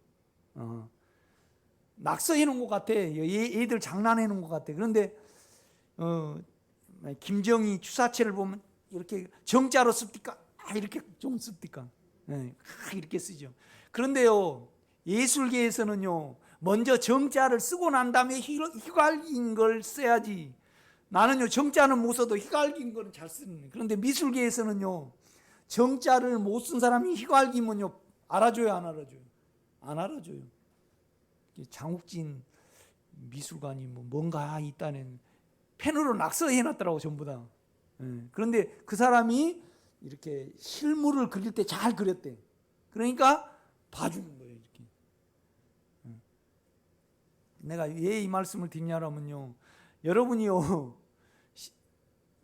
낙서해 놓은 것 같아. 애들 장난해 놓은 것 같아. 그런데 김정희 추사체를 보면 이렇게 정자로 씁니까? 이렇게 좀 씁니까? 이렇게 쓰죠. 그런데요, 예술계에서는요, 먼저 정자를 쓰고 난 다음에 휘갈긴 걸 써야지. 나는요, 정자는 못 써도 휘갈긴 거는 잘 쓰는. 그런데 미술계에서는요, 정자를 못 쓴 사람이 휘갈기면요, 알아줘요, 안 알아줘요? 안 알아줘요. 장욱진 미술관이 뭔가 있다는 펜으로 낙서해놨더라고, 전부 다. 그런데 그 사람이 이렇게 실물을 그릴 때 잘 그렸대. 그러니까 봐주는 거예요, 이렇게. 내가 왜 이 말씀을 드리냐면요, 여러분이요,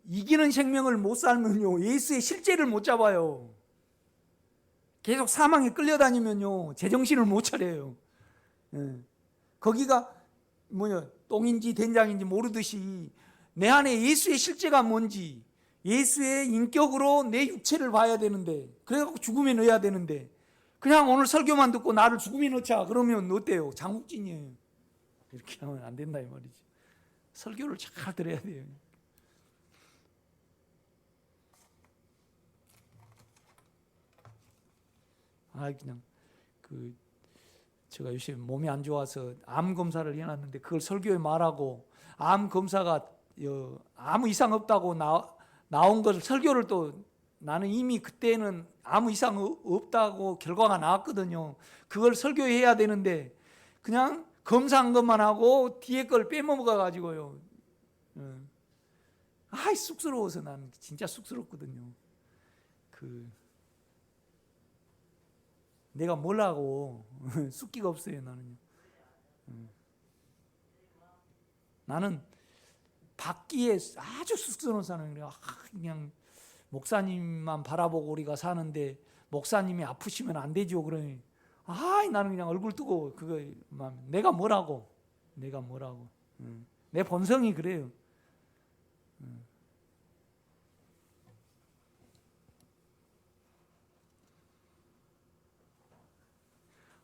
이기는 생명을 못 살면요, 예수의 실제를 못 잡아요. 계속 사망에 끌려다니면요, 제정신을 못 차려요. 거기가 똥인지 된장인지 모르듯이 내 안에 예수의 실제가 뭔지, 예수의 인격으로 내 육체를 봐야 되는데, 그래갖고 죽음에 넣어야 되는데, 그냥 오늘 설교만 듣고 나를 죽음에 넣자 그러면 어때요? 장욱진이에요. 이렇게 하면 안 된다 이 말이지. 설교를 잘 들어야 돼요. 그냥 제가 요새 몸이 안 좋아서 암 검사를 해놨는데 그걸 설교에 말하고, 암 검사가 아무 이상 없다고 나온 것을 설교를 또, 나는 이미 그때는 아무 이상 없다고 결과가 나왔거든요. 그걸 설교해야 되는데 그냥 검사한 것만 하고 뒤에 걸 빼먹어 가지고요. 쑥스러워서, 나는 진짜 쑥스럽거든요. 내가 뭘 하고 숫기가 없어요, 나는요. 나는 받기에 아주 쑥스러운 사람이에요. 그냥 목사님만 바라보고 우리가 사는데 목사님이 아프시면 안 되죠. 그러니 나는 그냥 얼굴 뜨고 내가 뭐라고 내 본성이 그래요.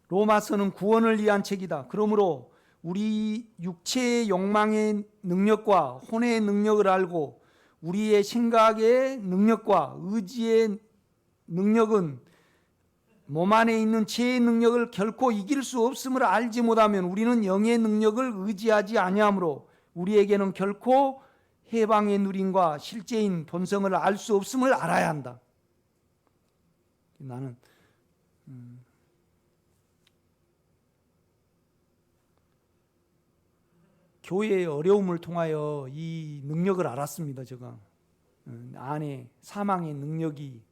로마서는 구원을 위한 책이다. 그러므로 우리 육체의 욕망의 능력과 혼의 능력을 알고 우리의 생각의 능력과 의지의 능력은 몸 안에 있는 죄의 능력을 결코 이길 수 없음을 알지 못하면 우리는 영의 능력을 의지하지 아니하므로 우리에게는 결코 해방의 누림과 실제인 본성을 알 수 없음을 알아야 한다. 나는 교회의 어려움을 통하여 이 능력을 알았습니다. 제가 안에 사망의 능력이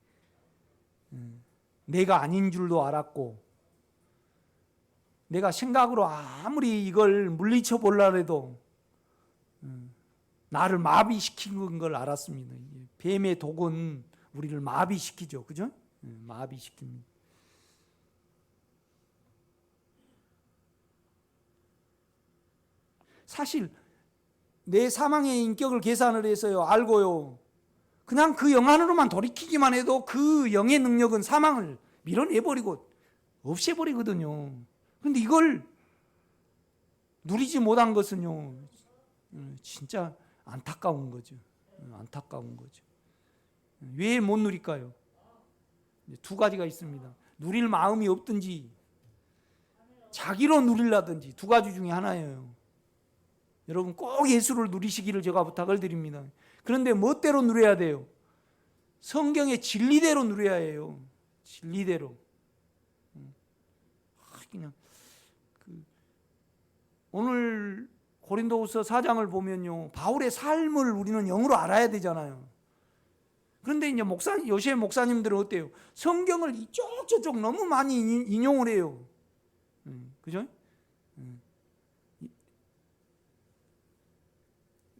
내가 아닌 줄도 알았고, 내가 생각으로 아무리 이걸 물리쳐 보려고 해도 나를 마비시키는 걸 알았습니다. 뱀의 독은 우리를 마비시키죠. 그죠? 마비시킵니다. 사실 내 사망의 인격을 계산을 해서요, 알고요, 그냥 그 영 안으로만 돌이키기만 해도 그 영의 능력은 사망을 밀어내버리고 없애버리거든요. 그런데 이걸 누리지 못한 것은요, 진짜 안타까운 거죠. 안타까운 거죠. 왜 못 누릴까요? 두 가지가 있습니다. 누릴 마음이 없든지 자기로 누리려든지, 두 가지 중에 하나예요. 여러분 꼭 예수를 누리시기를 제가 부탁을 드립니다. 그런데 멋대로 누려야 돼요. 성경의 진리대로 누려야 해요. 진리대로. 오늘 고린도후서 4장을 보면요, 바울의 삶을 우리는 영으로 알아야 되잖아요. 그런데 이제 요새 목사님들은 어때요? 성경을 이쪽 저쪽 너무 많이 인용을 해요. 그죠?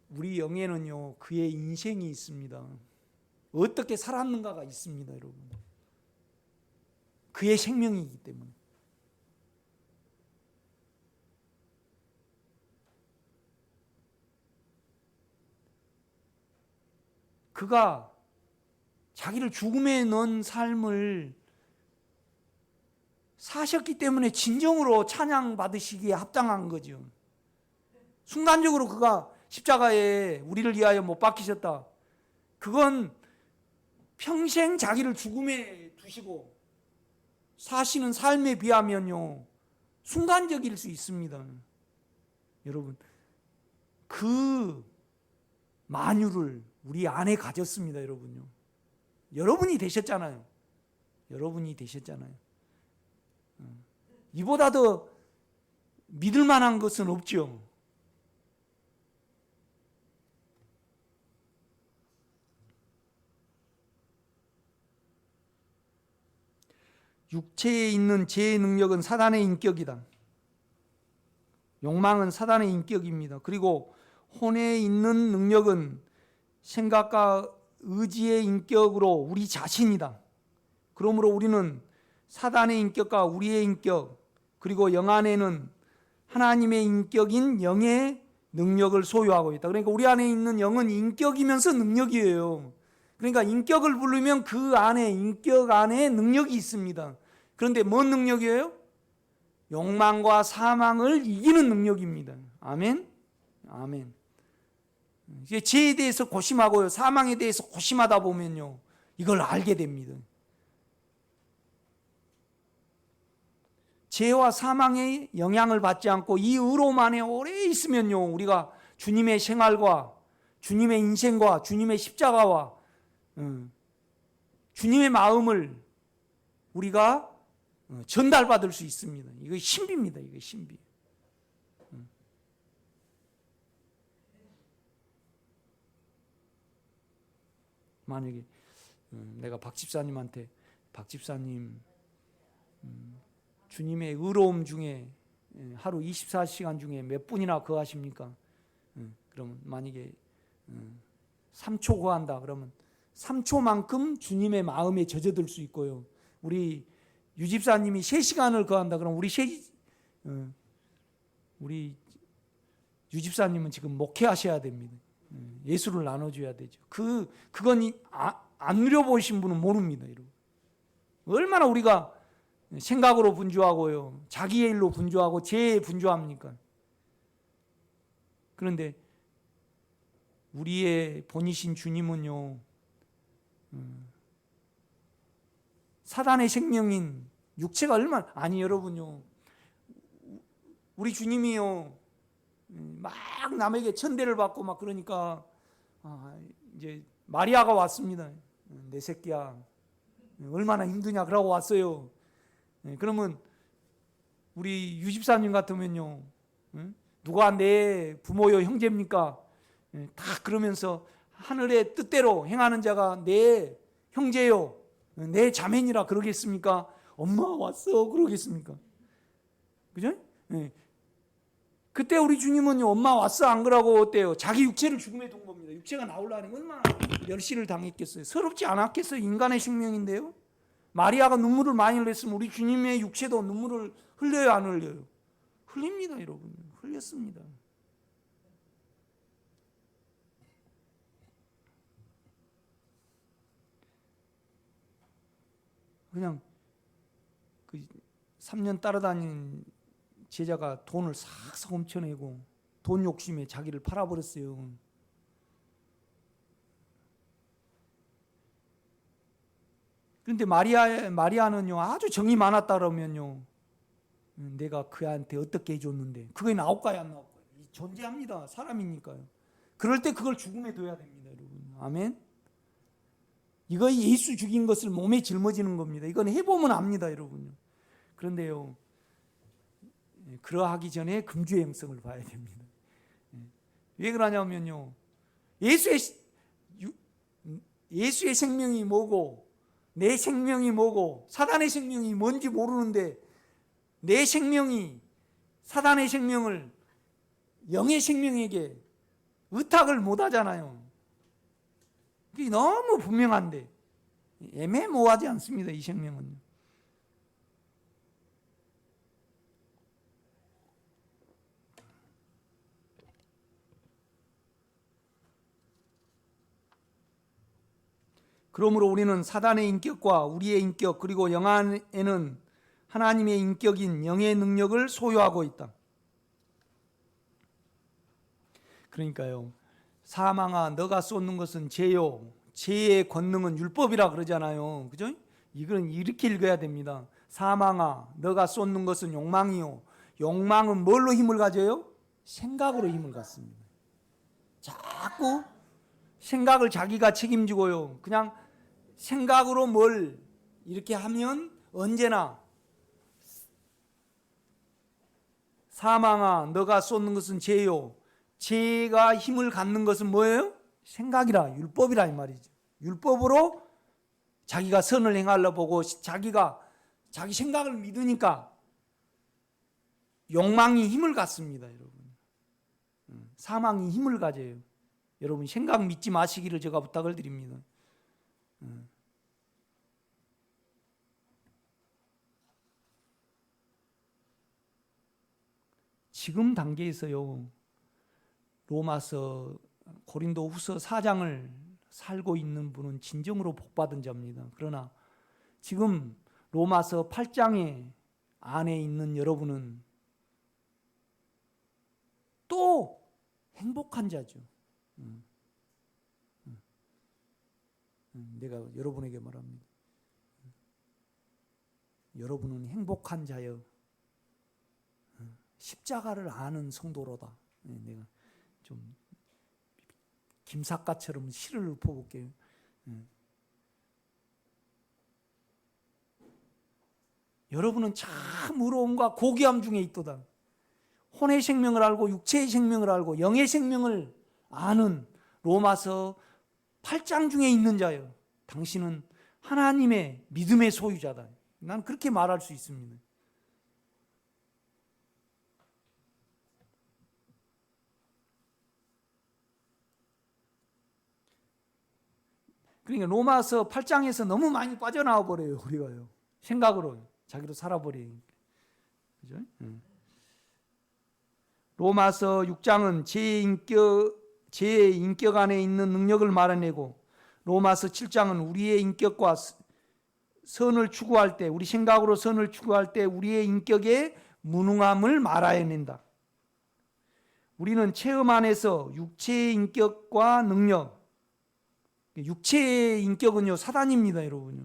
우리 영에는요, 그의 인생이 있습니다. 어떻게 살았는가가 있습니다, 여러분. 그의 생명이기 때문에. 그가 자기를 죽음에 넣은 삶을 사셨기 때문에 진정으로 찬양받으시기에 합당한 거죠. 순간적으로 그가 십자가에 우리를 위하여 못 박히셨다. 그건 평생 자기를 죽음에 두시고 사시는 삶에 비하면요, 순간적일 수 있습니다. 여러분, 그 만유를 우리 안에 가졌습니다, 여러분요. 여러분이 되셨잖아요. 여러분이 되셨잖아요. 이보다 더 믿을 만한 것은 없죠. 육체에 있는 죄의 능력은 사단의 인격이다. 욕망은 사단의 인격입니다. 그리고 혼에 있는 능력은 생각과 의지의 인격으로 우리 자신이다. 그러므로 우리는 사단의 인격과 우리의 인격, 그리고 영 안에는 하나님의 인격인 영의 능력을 소유하고 있다. 그러니까 우리 안에 있는 영은 인격이면서 능력이에요. 그러니까 인격을 부르면 그 안에, 인격 안에 능력이 있습니다. 그런데 뭔 능력이에요? 욕망과 사망을 이기는 능력입니다. 아멘? 아멘. 이제 죄에 대해서 고심하고요, 사망에 대해서 고심하다 보면요, 이걸 알게 됩니다. 죄와 사망의 영향을 받지 않고 이 의로움 안에 오래 있으면요, 우리가 주님의 생활과 주님의 인생과 주님의 십자가와 주님의 마음을 우리가 전달받을 수 있습니다. 이거 신비입니다. 이거 신비. 만약에 내가 박 집사님한테, 박 집사님, 주님의 의로움 중에 하루 24시간 중에 몇 분이나 거하십니까? 그러면 만약에 3초 거한다 그러면 3초만큼 주님의 마음에 젖어들 수 있고요. 우리 유 집사님이 3시간을 거한다 그러면 우리 유 집사님은 지금 목회하셔야 됩니다. 예수를 나눠줘야 되죠. 그건 안 누려보신 분은 모릅니다. 여러분. 얼마나 우리가 생각으로 분주하고요, 자기의 일로 분주하고 죄에 분주합니까? 그런데 우리의 본이신 주님은요, 사단의 생명인 육체가 얼마나, 아니 여러분요, 우리 주님이요 막 남에게 천대를 받고 막 그러니까 이제 마리아가 왔습니다. 내 새끼야 얼마나 힘드냐 그러고 왔어요. 그러면 우리 유 집사님 같으면요, 누가 내 부모요 형제입니까? 다 그러면서 하늘의 뜻대로 행하는 자가 내 형제요 내 자매니라 그러겠습니까? 엄마 왔어 그러겠습니까? 그죠? 그때 우리 주님은요, 엄마 왔어 안 그러고 어때요? 자기 육체를 죽음에 둔 겁니다. 육체가 나오려니 얼마나 멸시를 당했겠어요. 서럽지 않았겠어요? 인간의 생명인데요. 마리아가 눈물을 많이 흘렸으면 우리 주님의 육체도 눈물을 흘려요, 안 흘려요? 흘립니다, 여러분. 흘렸습니다. 그냥 그 3년 따라다니는 제자가 돈을 싹싹 훔쳐내고 돈 욕심에 자기를 팔아버렸어요. 그런데 마리아는요, 아주 정이 많았다 그러면요, 내가 그한테 어떻게 해줬는데, 그게 나올까요 안 나올까요? 존재합니다. 사람이니까요. 그럴 때 그걸 죽음에 둬야 됩니다, 여러분. 아멘. 이거 예수 죽인 것을 몸에 짊어지는 겁니다. 이건 해보면 압니다, 여러분. 그런데요, 그러하기 전에 금주의 영성을 봐야 됩니다. 왜 그러냐면요, 예수의 예수의 생명이 뭐고 내 생명이 뭐고 사단의 생명이 뭔지 모르는데 내 생명이 사단의 생명을 영의 생명에게 의탁을 못 하잖아요. 그게 너무 분명한데 애매모호하지 않습니다. 이 생명은. 그러므로 우리는 사단의 인격과 우리의 인격 그리고 영 안에는 하나님의 인격인 영의 능력을 소유하고 있다. 그러니까요, 사망아 너가 쏟는 것은 죄요 죄의 권능은 율법이라 그러잖아요. 그죠? 이건 이렇게 읽어야 됩니다. 사망아 너가 쏟는 것은 욕망이요 욕망은 뭘로 힘을 가져요? 생각으로 힘을 갖습니다. 자꾸 생각을 자기가 책임지고요, 그냥 생각으로 뭘 이렇게 하면 언제나 사망아 너가 쏟는 것은 죄요 죄가 힘을 갖는 것은 뭐예요? 생각이라 율법이라 이 말이죠. 율법으로 자기가 선을 행하려 보고 자기가 자기 생각을 믿으니까 욕망이 힘을 갖습니다. 여러분, 사망이 힘을 가져요. 여러분 생각 믿지 마시기를 제가 부탁을 드립니다. 지금 단계에서요, 로마서 고린도후서 4장을 살고 있는 분은 진정으로 복받은 자입니다. 그러나 지금 로마서 8장에 안에 있는 여러분은 또 행복한 자죠. 내가 여러분에게 말합니다. 여러분은 행복한 자여 십자가를 아는 성도로다. 내가 좀 김삿갓처럼 시를 읊어볼게요. 여러분은 참 의로움과 고귀함 중에 있도다. 혼의 생명을 알고 육체의 생명을 알고 영의 생명을 아는 로마서 8장 중에 있는 자여 당신은 하나님의 믿음의 소유자다. 난 그렇게 말할 수 있습니다. 그러니까 로마서 8장에서 너무 많이 빠져나와 버려요. 우리가요, 생각으로 자기로 살아버리니까. 그죠? 로마서 6장은 제 인격 안에 있는 능력을 말해내고, 로마서 7장은 우리의 인격과 선을 추구할 때, 우리 생각으로 선을 추구할 때 우리의 인격의 무능함을 말해낸다. 우리는 체험 안에서 육체의 인격과 능력, 육체의 인격은요 사단입니다, 여러분요.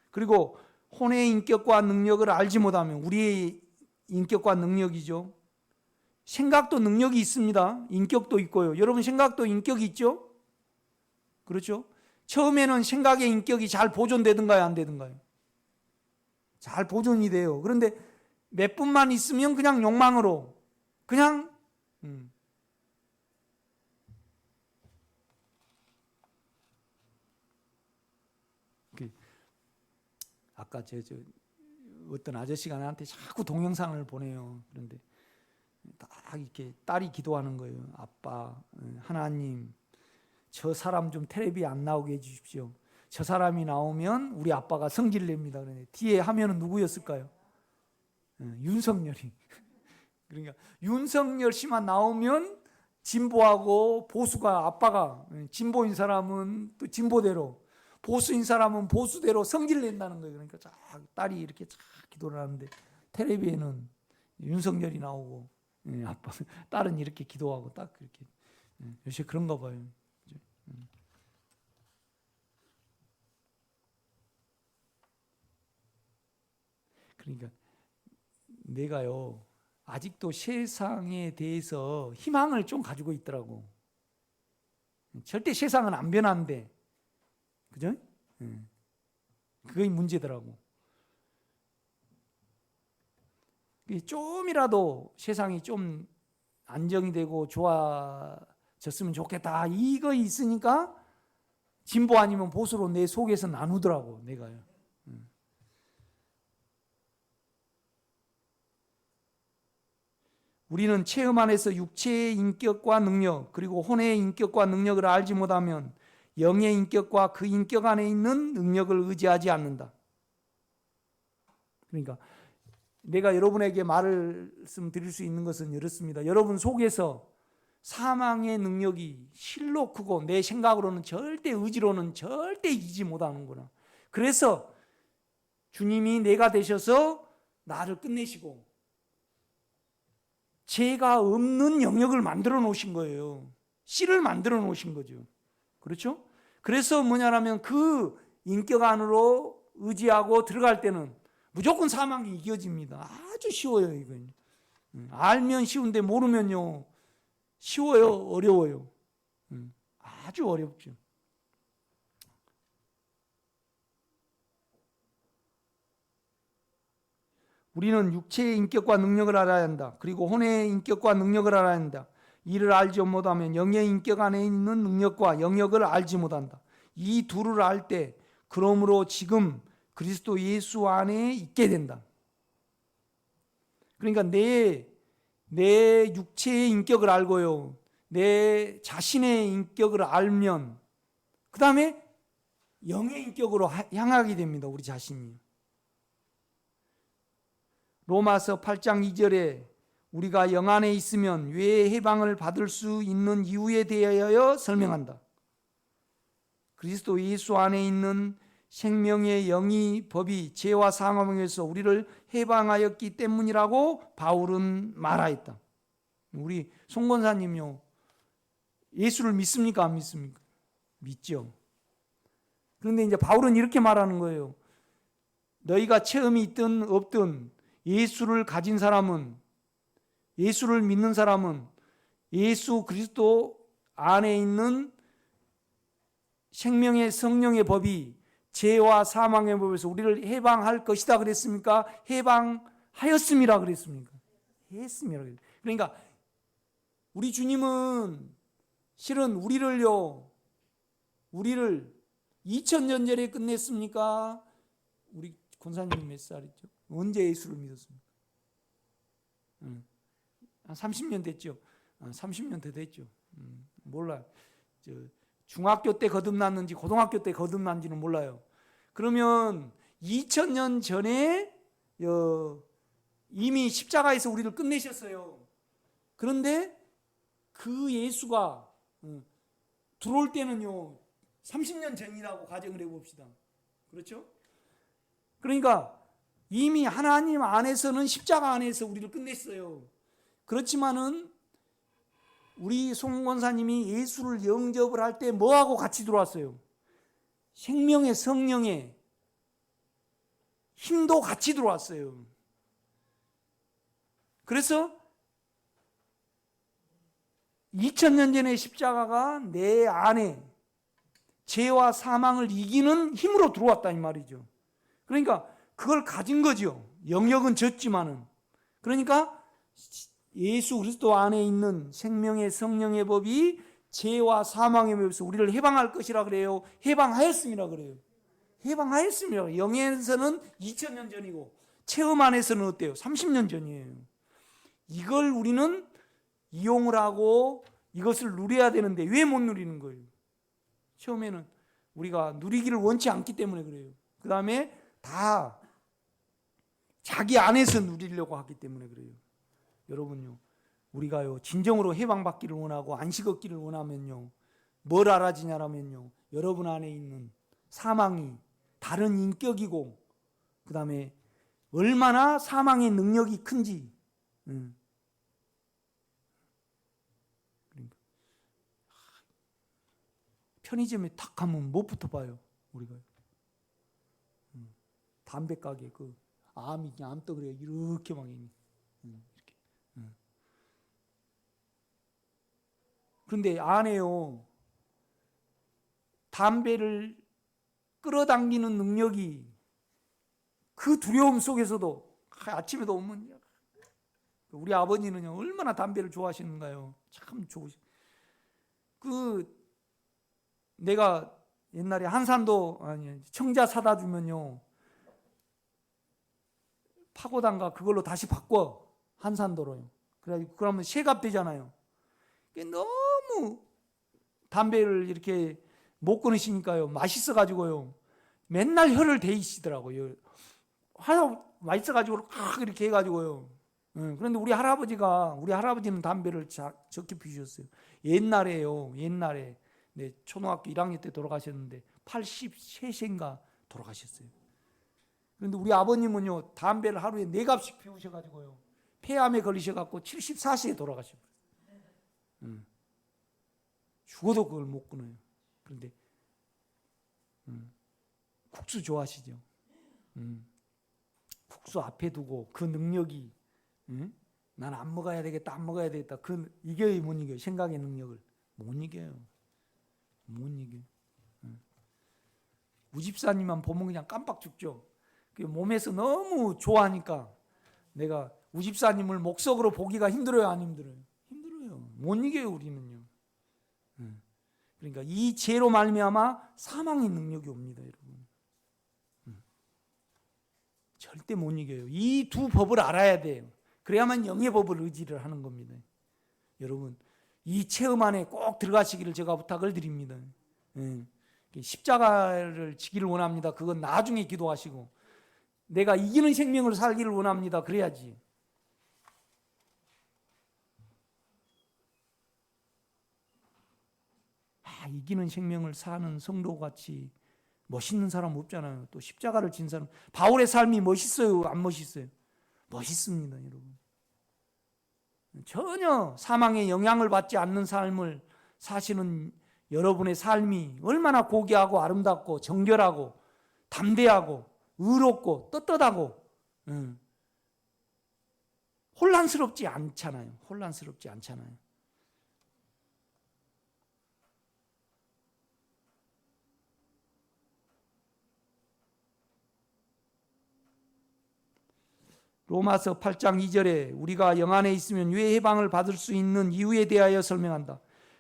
그리고 혼의 인격과 능력을 알지 못하면 우리의 인격과 능력이죠. 생각도 능력이 있습니다. 인격도 있고요. 여러분 생각도 인격이 있죠? 그렇죠? 처음에는 생각의 인격이 잘 보존되든가요, 안 되든가요? 잘 보존이 돼요. 그런데 몇 분만 있으면 그냥 욕망으로 그냥 아까 어떤 아저씨가 나한테 자꾸 동영상을 보내요. 그런데 딱 이렇게 딸이 기도하는 거예요. 아빠, 하나님, 저 사람 좀 텔레비 안 나오게 해주십시오. 저 사람이 나오면 우리 아빠가 성질 냅니다. 그런데 뒤에 화면은 누구였을까요? 윤석열이. 그러니까 윤석열 씨만 나오면 진보하고 보수가, 아빠가 진보인 사람은 또 진보대로, 보수인 사람은 보수대로 성질 낸다는 거예요. 그러니까 쫙 딸이 이렇게 쫙 기도를 하는데 텔레비에는 윤석열이 나오고 아빠, 딸은 이렇게 기도하고 딱 그렇게. 요새 그런가 봐요. 그러니까 내가요 아직도 세상에 대해서 희망을 좀 가지고 있더라고. 절대 세상은 안 변한대. 그죠? 그게 문제더라고. 좀이라도 세상이 좀 안정이 되고 좋아졌으면 좋겠다. 이거 있으니까 진보 아니면 보수로 내 속에서 나누더라고, 내가요. 우리는 체험 안에서 육체의 인격과 능력, 그리고 혼의 인격과 능력을 알지 못하면 영의 인격과 그 인격 안에 있는 능력을 의지하지 않는다. 그러니까 내가 여러분에게 말씀드릴 수 있는 것은 이렇습니다. 여러분 속에서 사망의 능력이 실로 크고 내 생각으로는 절대, 의지로는 절대 이기지 못하는구나. 그래서 주님이 내가 되셔서 나를 끝내시고 죄가 없는 영역을 만들어 놓으신 거예요. 씨를 만들어 놓으신 거죠. 그렇죠? 그래서 뭐냐면 그 인격 안으로 의지하고 들어갈 때는 무조건 사망이 이겨집니다. 아주 쉬워요, 이건. 알면 쉬운데 모르면요, 쉬워요, 어려워요. 아주 어렵죠. 우리는 육체의 인격과 능력을 알아야 한다. 그리고 혼의 인격과 능력을 알아야 한다. 이를 알지 못하면 영의 인격 안에 있는 능력과 영역을 알지 못한다. 이 둘을 알 때 그러므로 지금 그리스도 예수 안에 있게 된다. 그러니까 내 육체의 인격을 알고요, 내 자신의 인격을 알면 그 다음에 영의 인격으로 향하게 됩니다. 우리 자신이. 로마서 8장 2절에 우리가 영 안에 있으면 왜 해방을 받을 수 있는 이유에 대하여 설명한다. 그리스도 예수 안에 있는 생명의 영이 법이 죄와 사망에서 우리를 해방하였기 때문이라고 바울은 말하였다. 우리 송 권사님요, 예수를 믿습니까? 안 믿습니까? 믿죠. 그런데 이제 바울은 이렇게 말하는 거예요. 너희가 체험이 있든 없든 예수를 가진 사람은, 예수를 믿는 사람은 예수 그리스도 안에 있는 생명의 성령의 법이 죄와 사망의 법에서 우리를 해방할 것이다 그랬습니까? 해방하였음이라 그랬습니까? 했음이라 그랬습니다. 그러니까 우리 주님은 실은 우리를 2000년 전에 끝냈습니까? 우리 권사님 몇 살이죠? 언제 예수를 믿었습니까? 한 30년 됐죠. 30년 더 됐죠. 몰라요. 중학교 때 거듭났는지 고등학교 때 거듭난지는 몰라요. 그러면 2000년 전에 이미 십자가에서 우리를 끝내셨어요. 그런데 그 예수가 들어올 때는요 30년 전이라고 가정을 해봅시다. 그렇죠? 그러니까 이미 하나님 안에서는 십자가 안에서 우리를 끝냈어요. 그렇지만은 우리 송 권사님이 예수를 영접을 할 때 뭐하고 같이 들어왔어요? 생명의 성령의 힘도 같이 들어왔어요. 그래서 2000년 전의 십자가가 내 안에 죄와 사망을 이기는 힘으로 들어왔다 이 말이죠. 그러니까 그걸 가진 거죠. 영역은 졌지만은. 그러니까 예수 그리스도 안에 있는 생명의 성령의 법이 죄와 사망의 법에서 우리를 해방할 것이라 그래요. 해방하였음이라 그래요. 해방하였음이라. 영에서는 2000년 전이고 체험 안에서는 어때요? 30년 전이에요. 이걸 우리는 이용을 하고 이것을 누려야 되는데 왜 못 누리는 거예요? 처음에는 우리가 누리기를 원치 않기 때문에 그래요. 그 다음에 다 자기 안에서 누리려고 하기 때문에 그래요. 여러분요, 우리가요 진정으로 해방받기를 원하고 안식 얻기를 원하면요 뭘 알아지냐라면요 여러분 안에 있는 사망이 다른 인격이고 그 다음에 얼마나 사망의 능력이 큰지. 그러니까 편의점에 탁 가면 뭐부터 봐요 우리가? 담배 가게 그 암이 그냥 암떡으로 이렇게 막 있는. 이렇게. 그런데 안에요 담배를 끌어당기는 능력이 그 두려움 속에서도 아침에도 오면 우리 아버지는요 얼마나 담배를 좋아하시는가요? 참 좋으시. 내가 옛날에 한산도 아니 청자 사다 주면요 파고단가 그걸로 다시 바꿔 한산도로요. 그래가지고 그러면 쇠값 되잖아요. 너무 담배를 이렇게 못 끊으시니까요 맛있어가지고요 맨날 혀를 데이시더라고요. 하도 맛있어가지고 이렇게 해가지고요. 그런데 우리 할아버지는 담배를 적게 피우셨어요. 옛날에요. 옛날에 네, 초등학교 1학년 때 돌아가셨는데 83세인가 돌아가셨어요. 그런데 우리 아버님은요 담배를 하루에 4갑씩 피우셔가지고요 폐암에 걸리셔갖고 74세에 돌아가셨어요. 죽어도 그걸 못 끊어요. 그런데 국수 좋아하시죠? 국수 앞에 두고 그 능력이 난 안 먹어야 되겠다 안 먹어야 되겠다 이겨요 못 이겨요? 생각의 능력을 못 이겨요. 못 이겨요. 우집사님만 보면 그냥 깜빡 죽죠. 몸에서 너무 좋아하니까 내가 우집사님을 목석으로 보기가 힘들어요 안 힘들어요? 힘들어요. 못 이겨요 우리는요. 그러니까 이 죄로 말미암아 사망의 능력이 옵니다 여러분. 절대 못 이겨요. 이 두 법을 알아야 돼요. 그래야만 영의 법을 의지를 하는 겁니다. 여러분 이 체험 안에 꼭 들어가시기를 제가 부탁을 드립니다. 십자가를 지기를 원합니다. 그건 나중에 기도하시고 내가 이기는 생명을 살기를 원합니다. 그래야지. 이기는 생명을 사는 성도같이 멋있는 사람 없잖아요. 또 십자가를 진 사람. 바울의 삶이 멋있어요? 안 멋있어요? 멋있습니다, 여러분. 전혀 사망의 영향을 받지 않는 삶을 사시는 여러분의 삶이 얼마나 고귀하고 아름답고 정결하고 담대하고 의롭고 떳떳하고 혼란스럽지 않잖아요. 혼란스럽지 않잖아요. 로마서 8장 2절에 우리가 영 안에 있으면 왜 해방을 받을 수 있는 이유에 대하여 설명한다.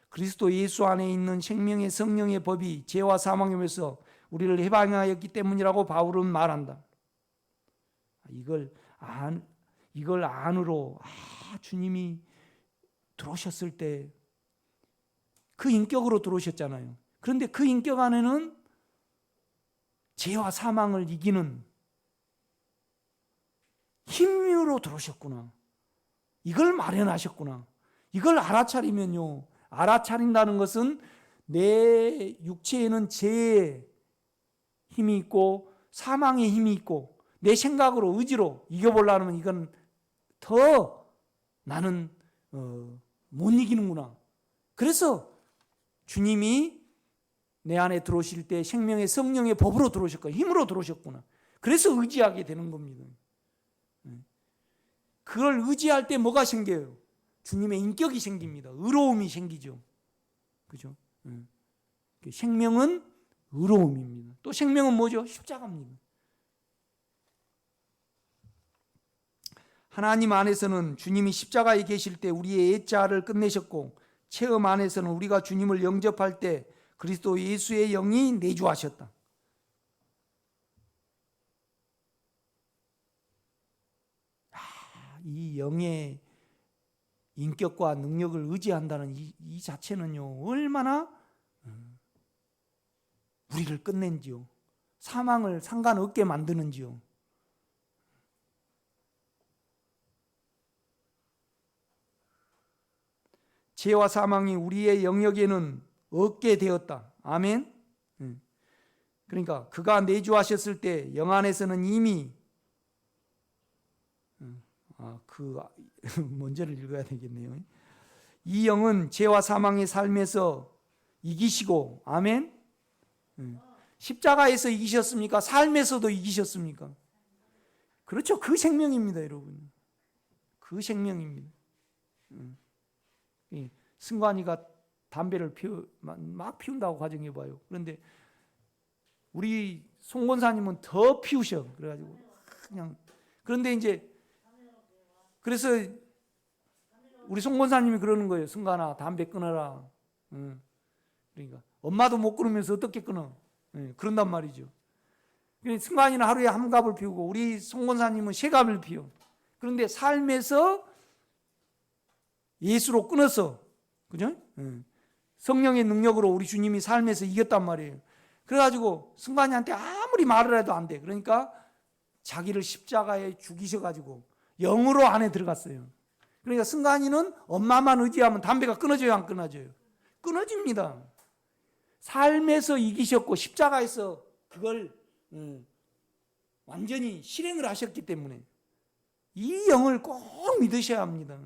그리스도 예수 안에 있는 생명의 성령의 법이 죄와 사망에서 우리를 해방하였기 때문이라고 바울은 말한다. 이걸 안으로 주님이 들어오셨을 때 그 인격으로 들어오셨잖아요. 그런데 그 인격 안에는 죄와 사망을 이기는 힘으로 들어오셨구나. 이걸 마련하셨구나. 이걸 알아차리면요. 알아차린다는 것은 내 육체에는 죄의 힘이 있고 사망의 힘이 있고 내 생각으로 의지로 이겨보려면 이건 더 나는 못 이기는구나. 그래서 주님이 내 안에 들어오실 때 생명의 성령의 법으로 들어오셨구나. 힘으로 들어오셨구나. 그래서 의지하게 되는 겁니다. 그걸 의지할 때 뭐가 생겨요? 주님의 인격이 생깁니다. 의로움이 생기죠. 그죠? 생명은 의로움입니다. 또 생명은 뭐죠? 십자가입니다. 하나님 안에서는 주님이 십자가에 계실 때 우리의 옛자를 끝내셨고 체험 안에서는 우리가 주님을 영접할 때 그리스도 예수의 영이 내주하셨다. 이 영의 인격과 능력을 의지한다는 이 자체는요 얼마나 우리를 끝낸지요. 사망을 상관없게 만드는지요. 죄와 사망이 우리의 영역에는 없게 되었다. 아멘. 그러니까 그가 내주하셨을 때 영 안에서는 이미 먼저를 읽어야 되겠네요. 이 영은 죄와 사망의 삶에서 이기시고, 아멘. 십자가에서 이기셨습니까? 삶에서도 이기셨습니까? 그렇죠. 그 생명입니다, 여러분. 그 생명입니다. 승관이가 담배를 막 피운다고 가정해봐요. 그런데 우리 송 권사님은 더 피우셔. 그래가지고 그냥 그런데 이제 그래서 우리 송 권사님이 그러는 거예요. 승관아, 담배 끊어라. 그러니까 엄마도 못 끊으면서 어떻게 끊어? 그런단 말이죠. 승관이는 하루에 한 갑을 피우고 우리 송 권사님은 세 갑을 피워. 그런데 삶에서 예수로 끊어서, 그죠? 성령의 능력으로 우리 주님이 삶에서 이겼단 말이에요. 그래가지고 승관이한테 아무리 말을 해도 안 돼. 그러니까 자기를 십자가에 죽이셔가지고 영으로 안에 들어갔어요. 그러니까 승관이는 엄마만 의지하면 담배가 끊어져요, 안 끊어져요? 끊어집니다. 삶에서 이기셨고 십자가에서 그걸 완전히 실행을 하셨기 때문에 이 영을 꼭 믿으셔야 합니다.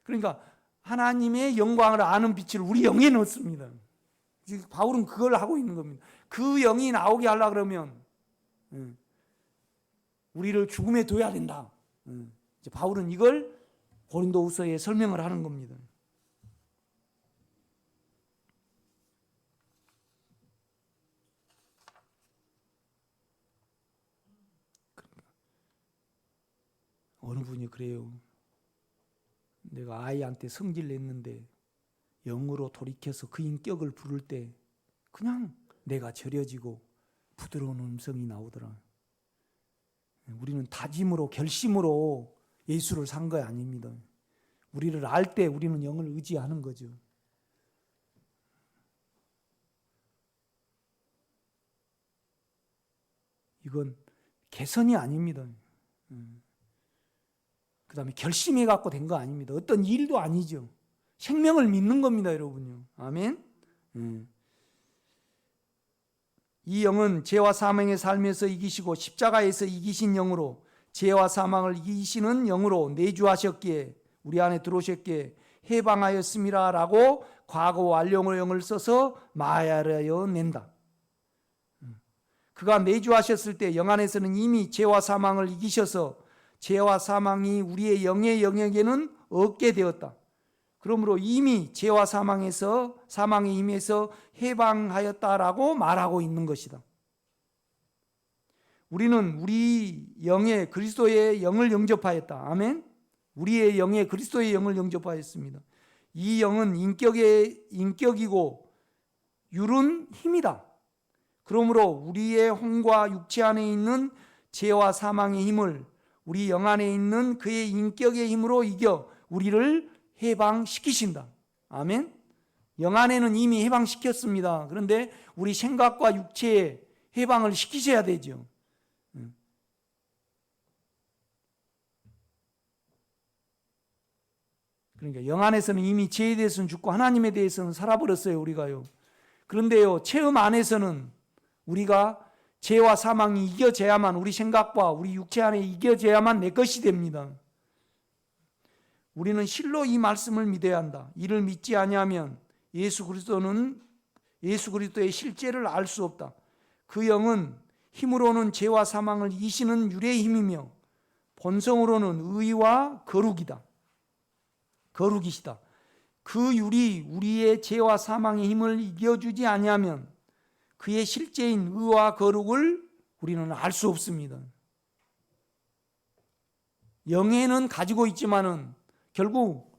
그러니까 하나님의 영광을 아는 빛을 우리 영에 넣습니다. 지금 바울은 그걸 하고 있는 겁니다. 그 영이 나오게 하려고 그러면 우리를 죽음에 둬야 된다. 이제 바울은 이걸 고린도후서에 설명을 하는 겁니다. 어느 분이 그래요. 내가 아이한테 성질 냈는데 영으로 돌이켜서 그 인격을 부를 때 그냥 내가 절여지고 부드러운 음성이 나오더라. 우리는 다짐으로 결심으로 예수를 산 거 아닙니다. 우리를 알 때 우리는 영을 의지하는 거죠. 이건 개선이 아닙니다. 그 다음에 결심해 갖고 된 거 아닙니다. 어떤 일도 아니죠. 생명을 믿는 겁니다, 여러분요. 아멘. 이 영은 죄와 사망의 삶에서 이기시고 십자가에서 이기신 영으로 죄와 사망을 이기시는 영으로 내주하셨기에 우리 안에 들어오셨기에 해방하였음이라 라고 과거 완료형을 써서 말하여 낸다. 그가 내주하셨을 때 영 안에서는 이미 죄와 사망을 이기셔서 죄와 사망이 우리의 영의 영역에는 없게 되었다. 그러므로 이미 죄와 사망에서 사망의 힘에서 해방하였다라고 말하고 있는 것이다. 우리는 우리 영의 그리스도의 영을 영접하였다. 아멘. 우리의 영의 그리스도의 영을 영접하였습니다. 이 영은 인격이고 율은 힘이다. 그러므로 우리의 혼과 육체 안에 있는 죄와 사망의 힘을 우리 영 안에 있는 그의 인격의 힘으로 이겨 우리를 해방시키신다. 아멘. 영 안에는 이미 해방시켰습니다. 그런데 우리 생각과 육체에 해방을 시키셔야 되죠. 그러니까 영 안에서는 이미 죄에 대해서는 죽고 하나님에 대해서는 살아버렸어요, 우리가요. 그런데요, 체험 안에서는 우리가 죄와 사망이 이겨져야만, 우리 생각과 우리 육체 안에 이겨져야만 내 것이 됩니다. 우리는 실로 이 말씀을 믿어야 한다. 이를 믿지 아니하면 예수 그리스도의 실제를 알 수 없다. 그 영은 힘으로는 죄와 사망을 이기시는 율의 힘이며 본성으로는 의와 거룩이시다. 그 율이 우리의 죄와 사망의 힘을 이겨주지 아니하면 그의 실제인 의와 거룩을 우리는 알 수 없습니다. 영에는 가지고 있지만은 결국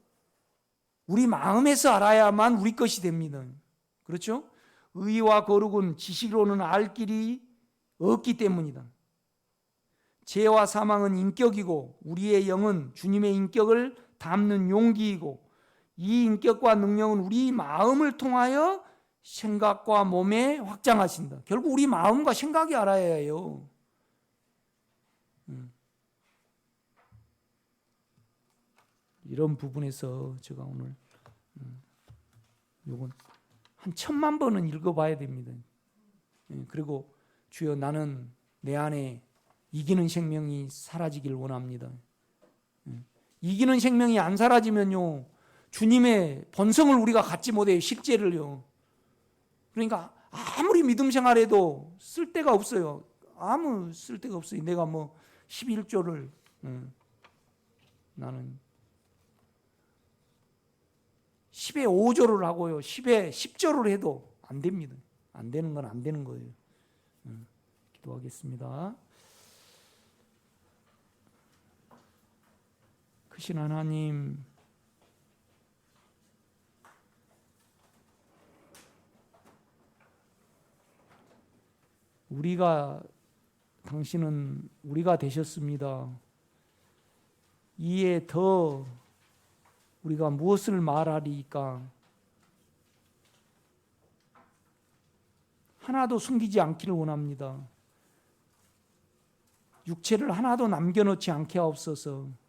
우리 마음에서 알아야만 우리 것이 됩니다. 그렇죠? 의와 거룩은 지식으로는 알 길이 없기 때문이다. 죄와 사망은 인격이고 우리의 영은 주님의 인격을 담는 용기이고 이 인격과 능력은 우리 마음을 통하여 생각과 몸에 확장하신다. 결국 우리 마음과 생각이 알아야 해요. 이런 부분에서 제가 오늘 요건 한 1000만 번은 읽어봐야 됩니다. 그리고 주여 나는 내 안에 이기는 생명이 사라지길 원합니다. 이기는 생명이 안 사라지면요 주님의 본성을 우리가 갖지 못해요. 실제를요. 그러니까 아무리 믿음 생활해도 쓸데가 없어요. 아무 쓸데가 없어요. 내가 뭐 11조를 나는 10에 5조를 하고요. 10에 10조를 해도 안 됩니다. 안 되는 건 안 되는 거예요. 기도하겠습니다. 크신 하나님, 당신은 우리가 되셨습니다. 이에 더 우리가 무엇을 말하리까? 하나도 숨기지 않기를 원합니다. 육체를 하나도 남겨놓지 않게 하옵소서.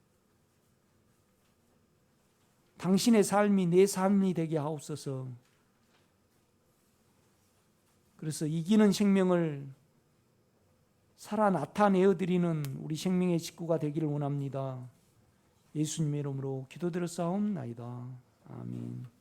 당신의 삶이 내 삶이 되게 하옵소서. 그래서 이기는 생명을 살아 나타내어 드리는 우리 생명의 식구가 되기를 원합니다. 예수님의 이름으로 기도드렸사옵나이다. 아멘.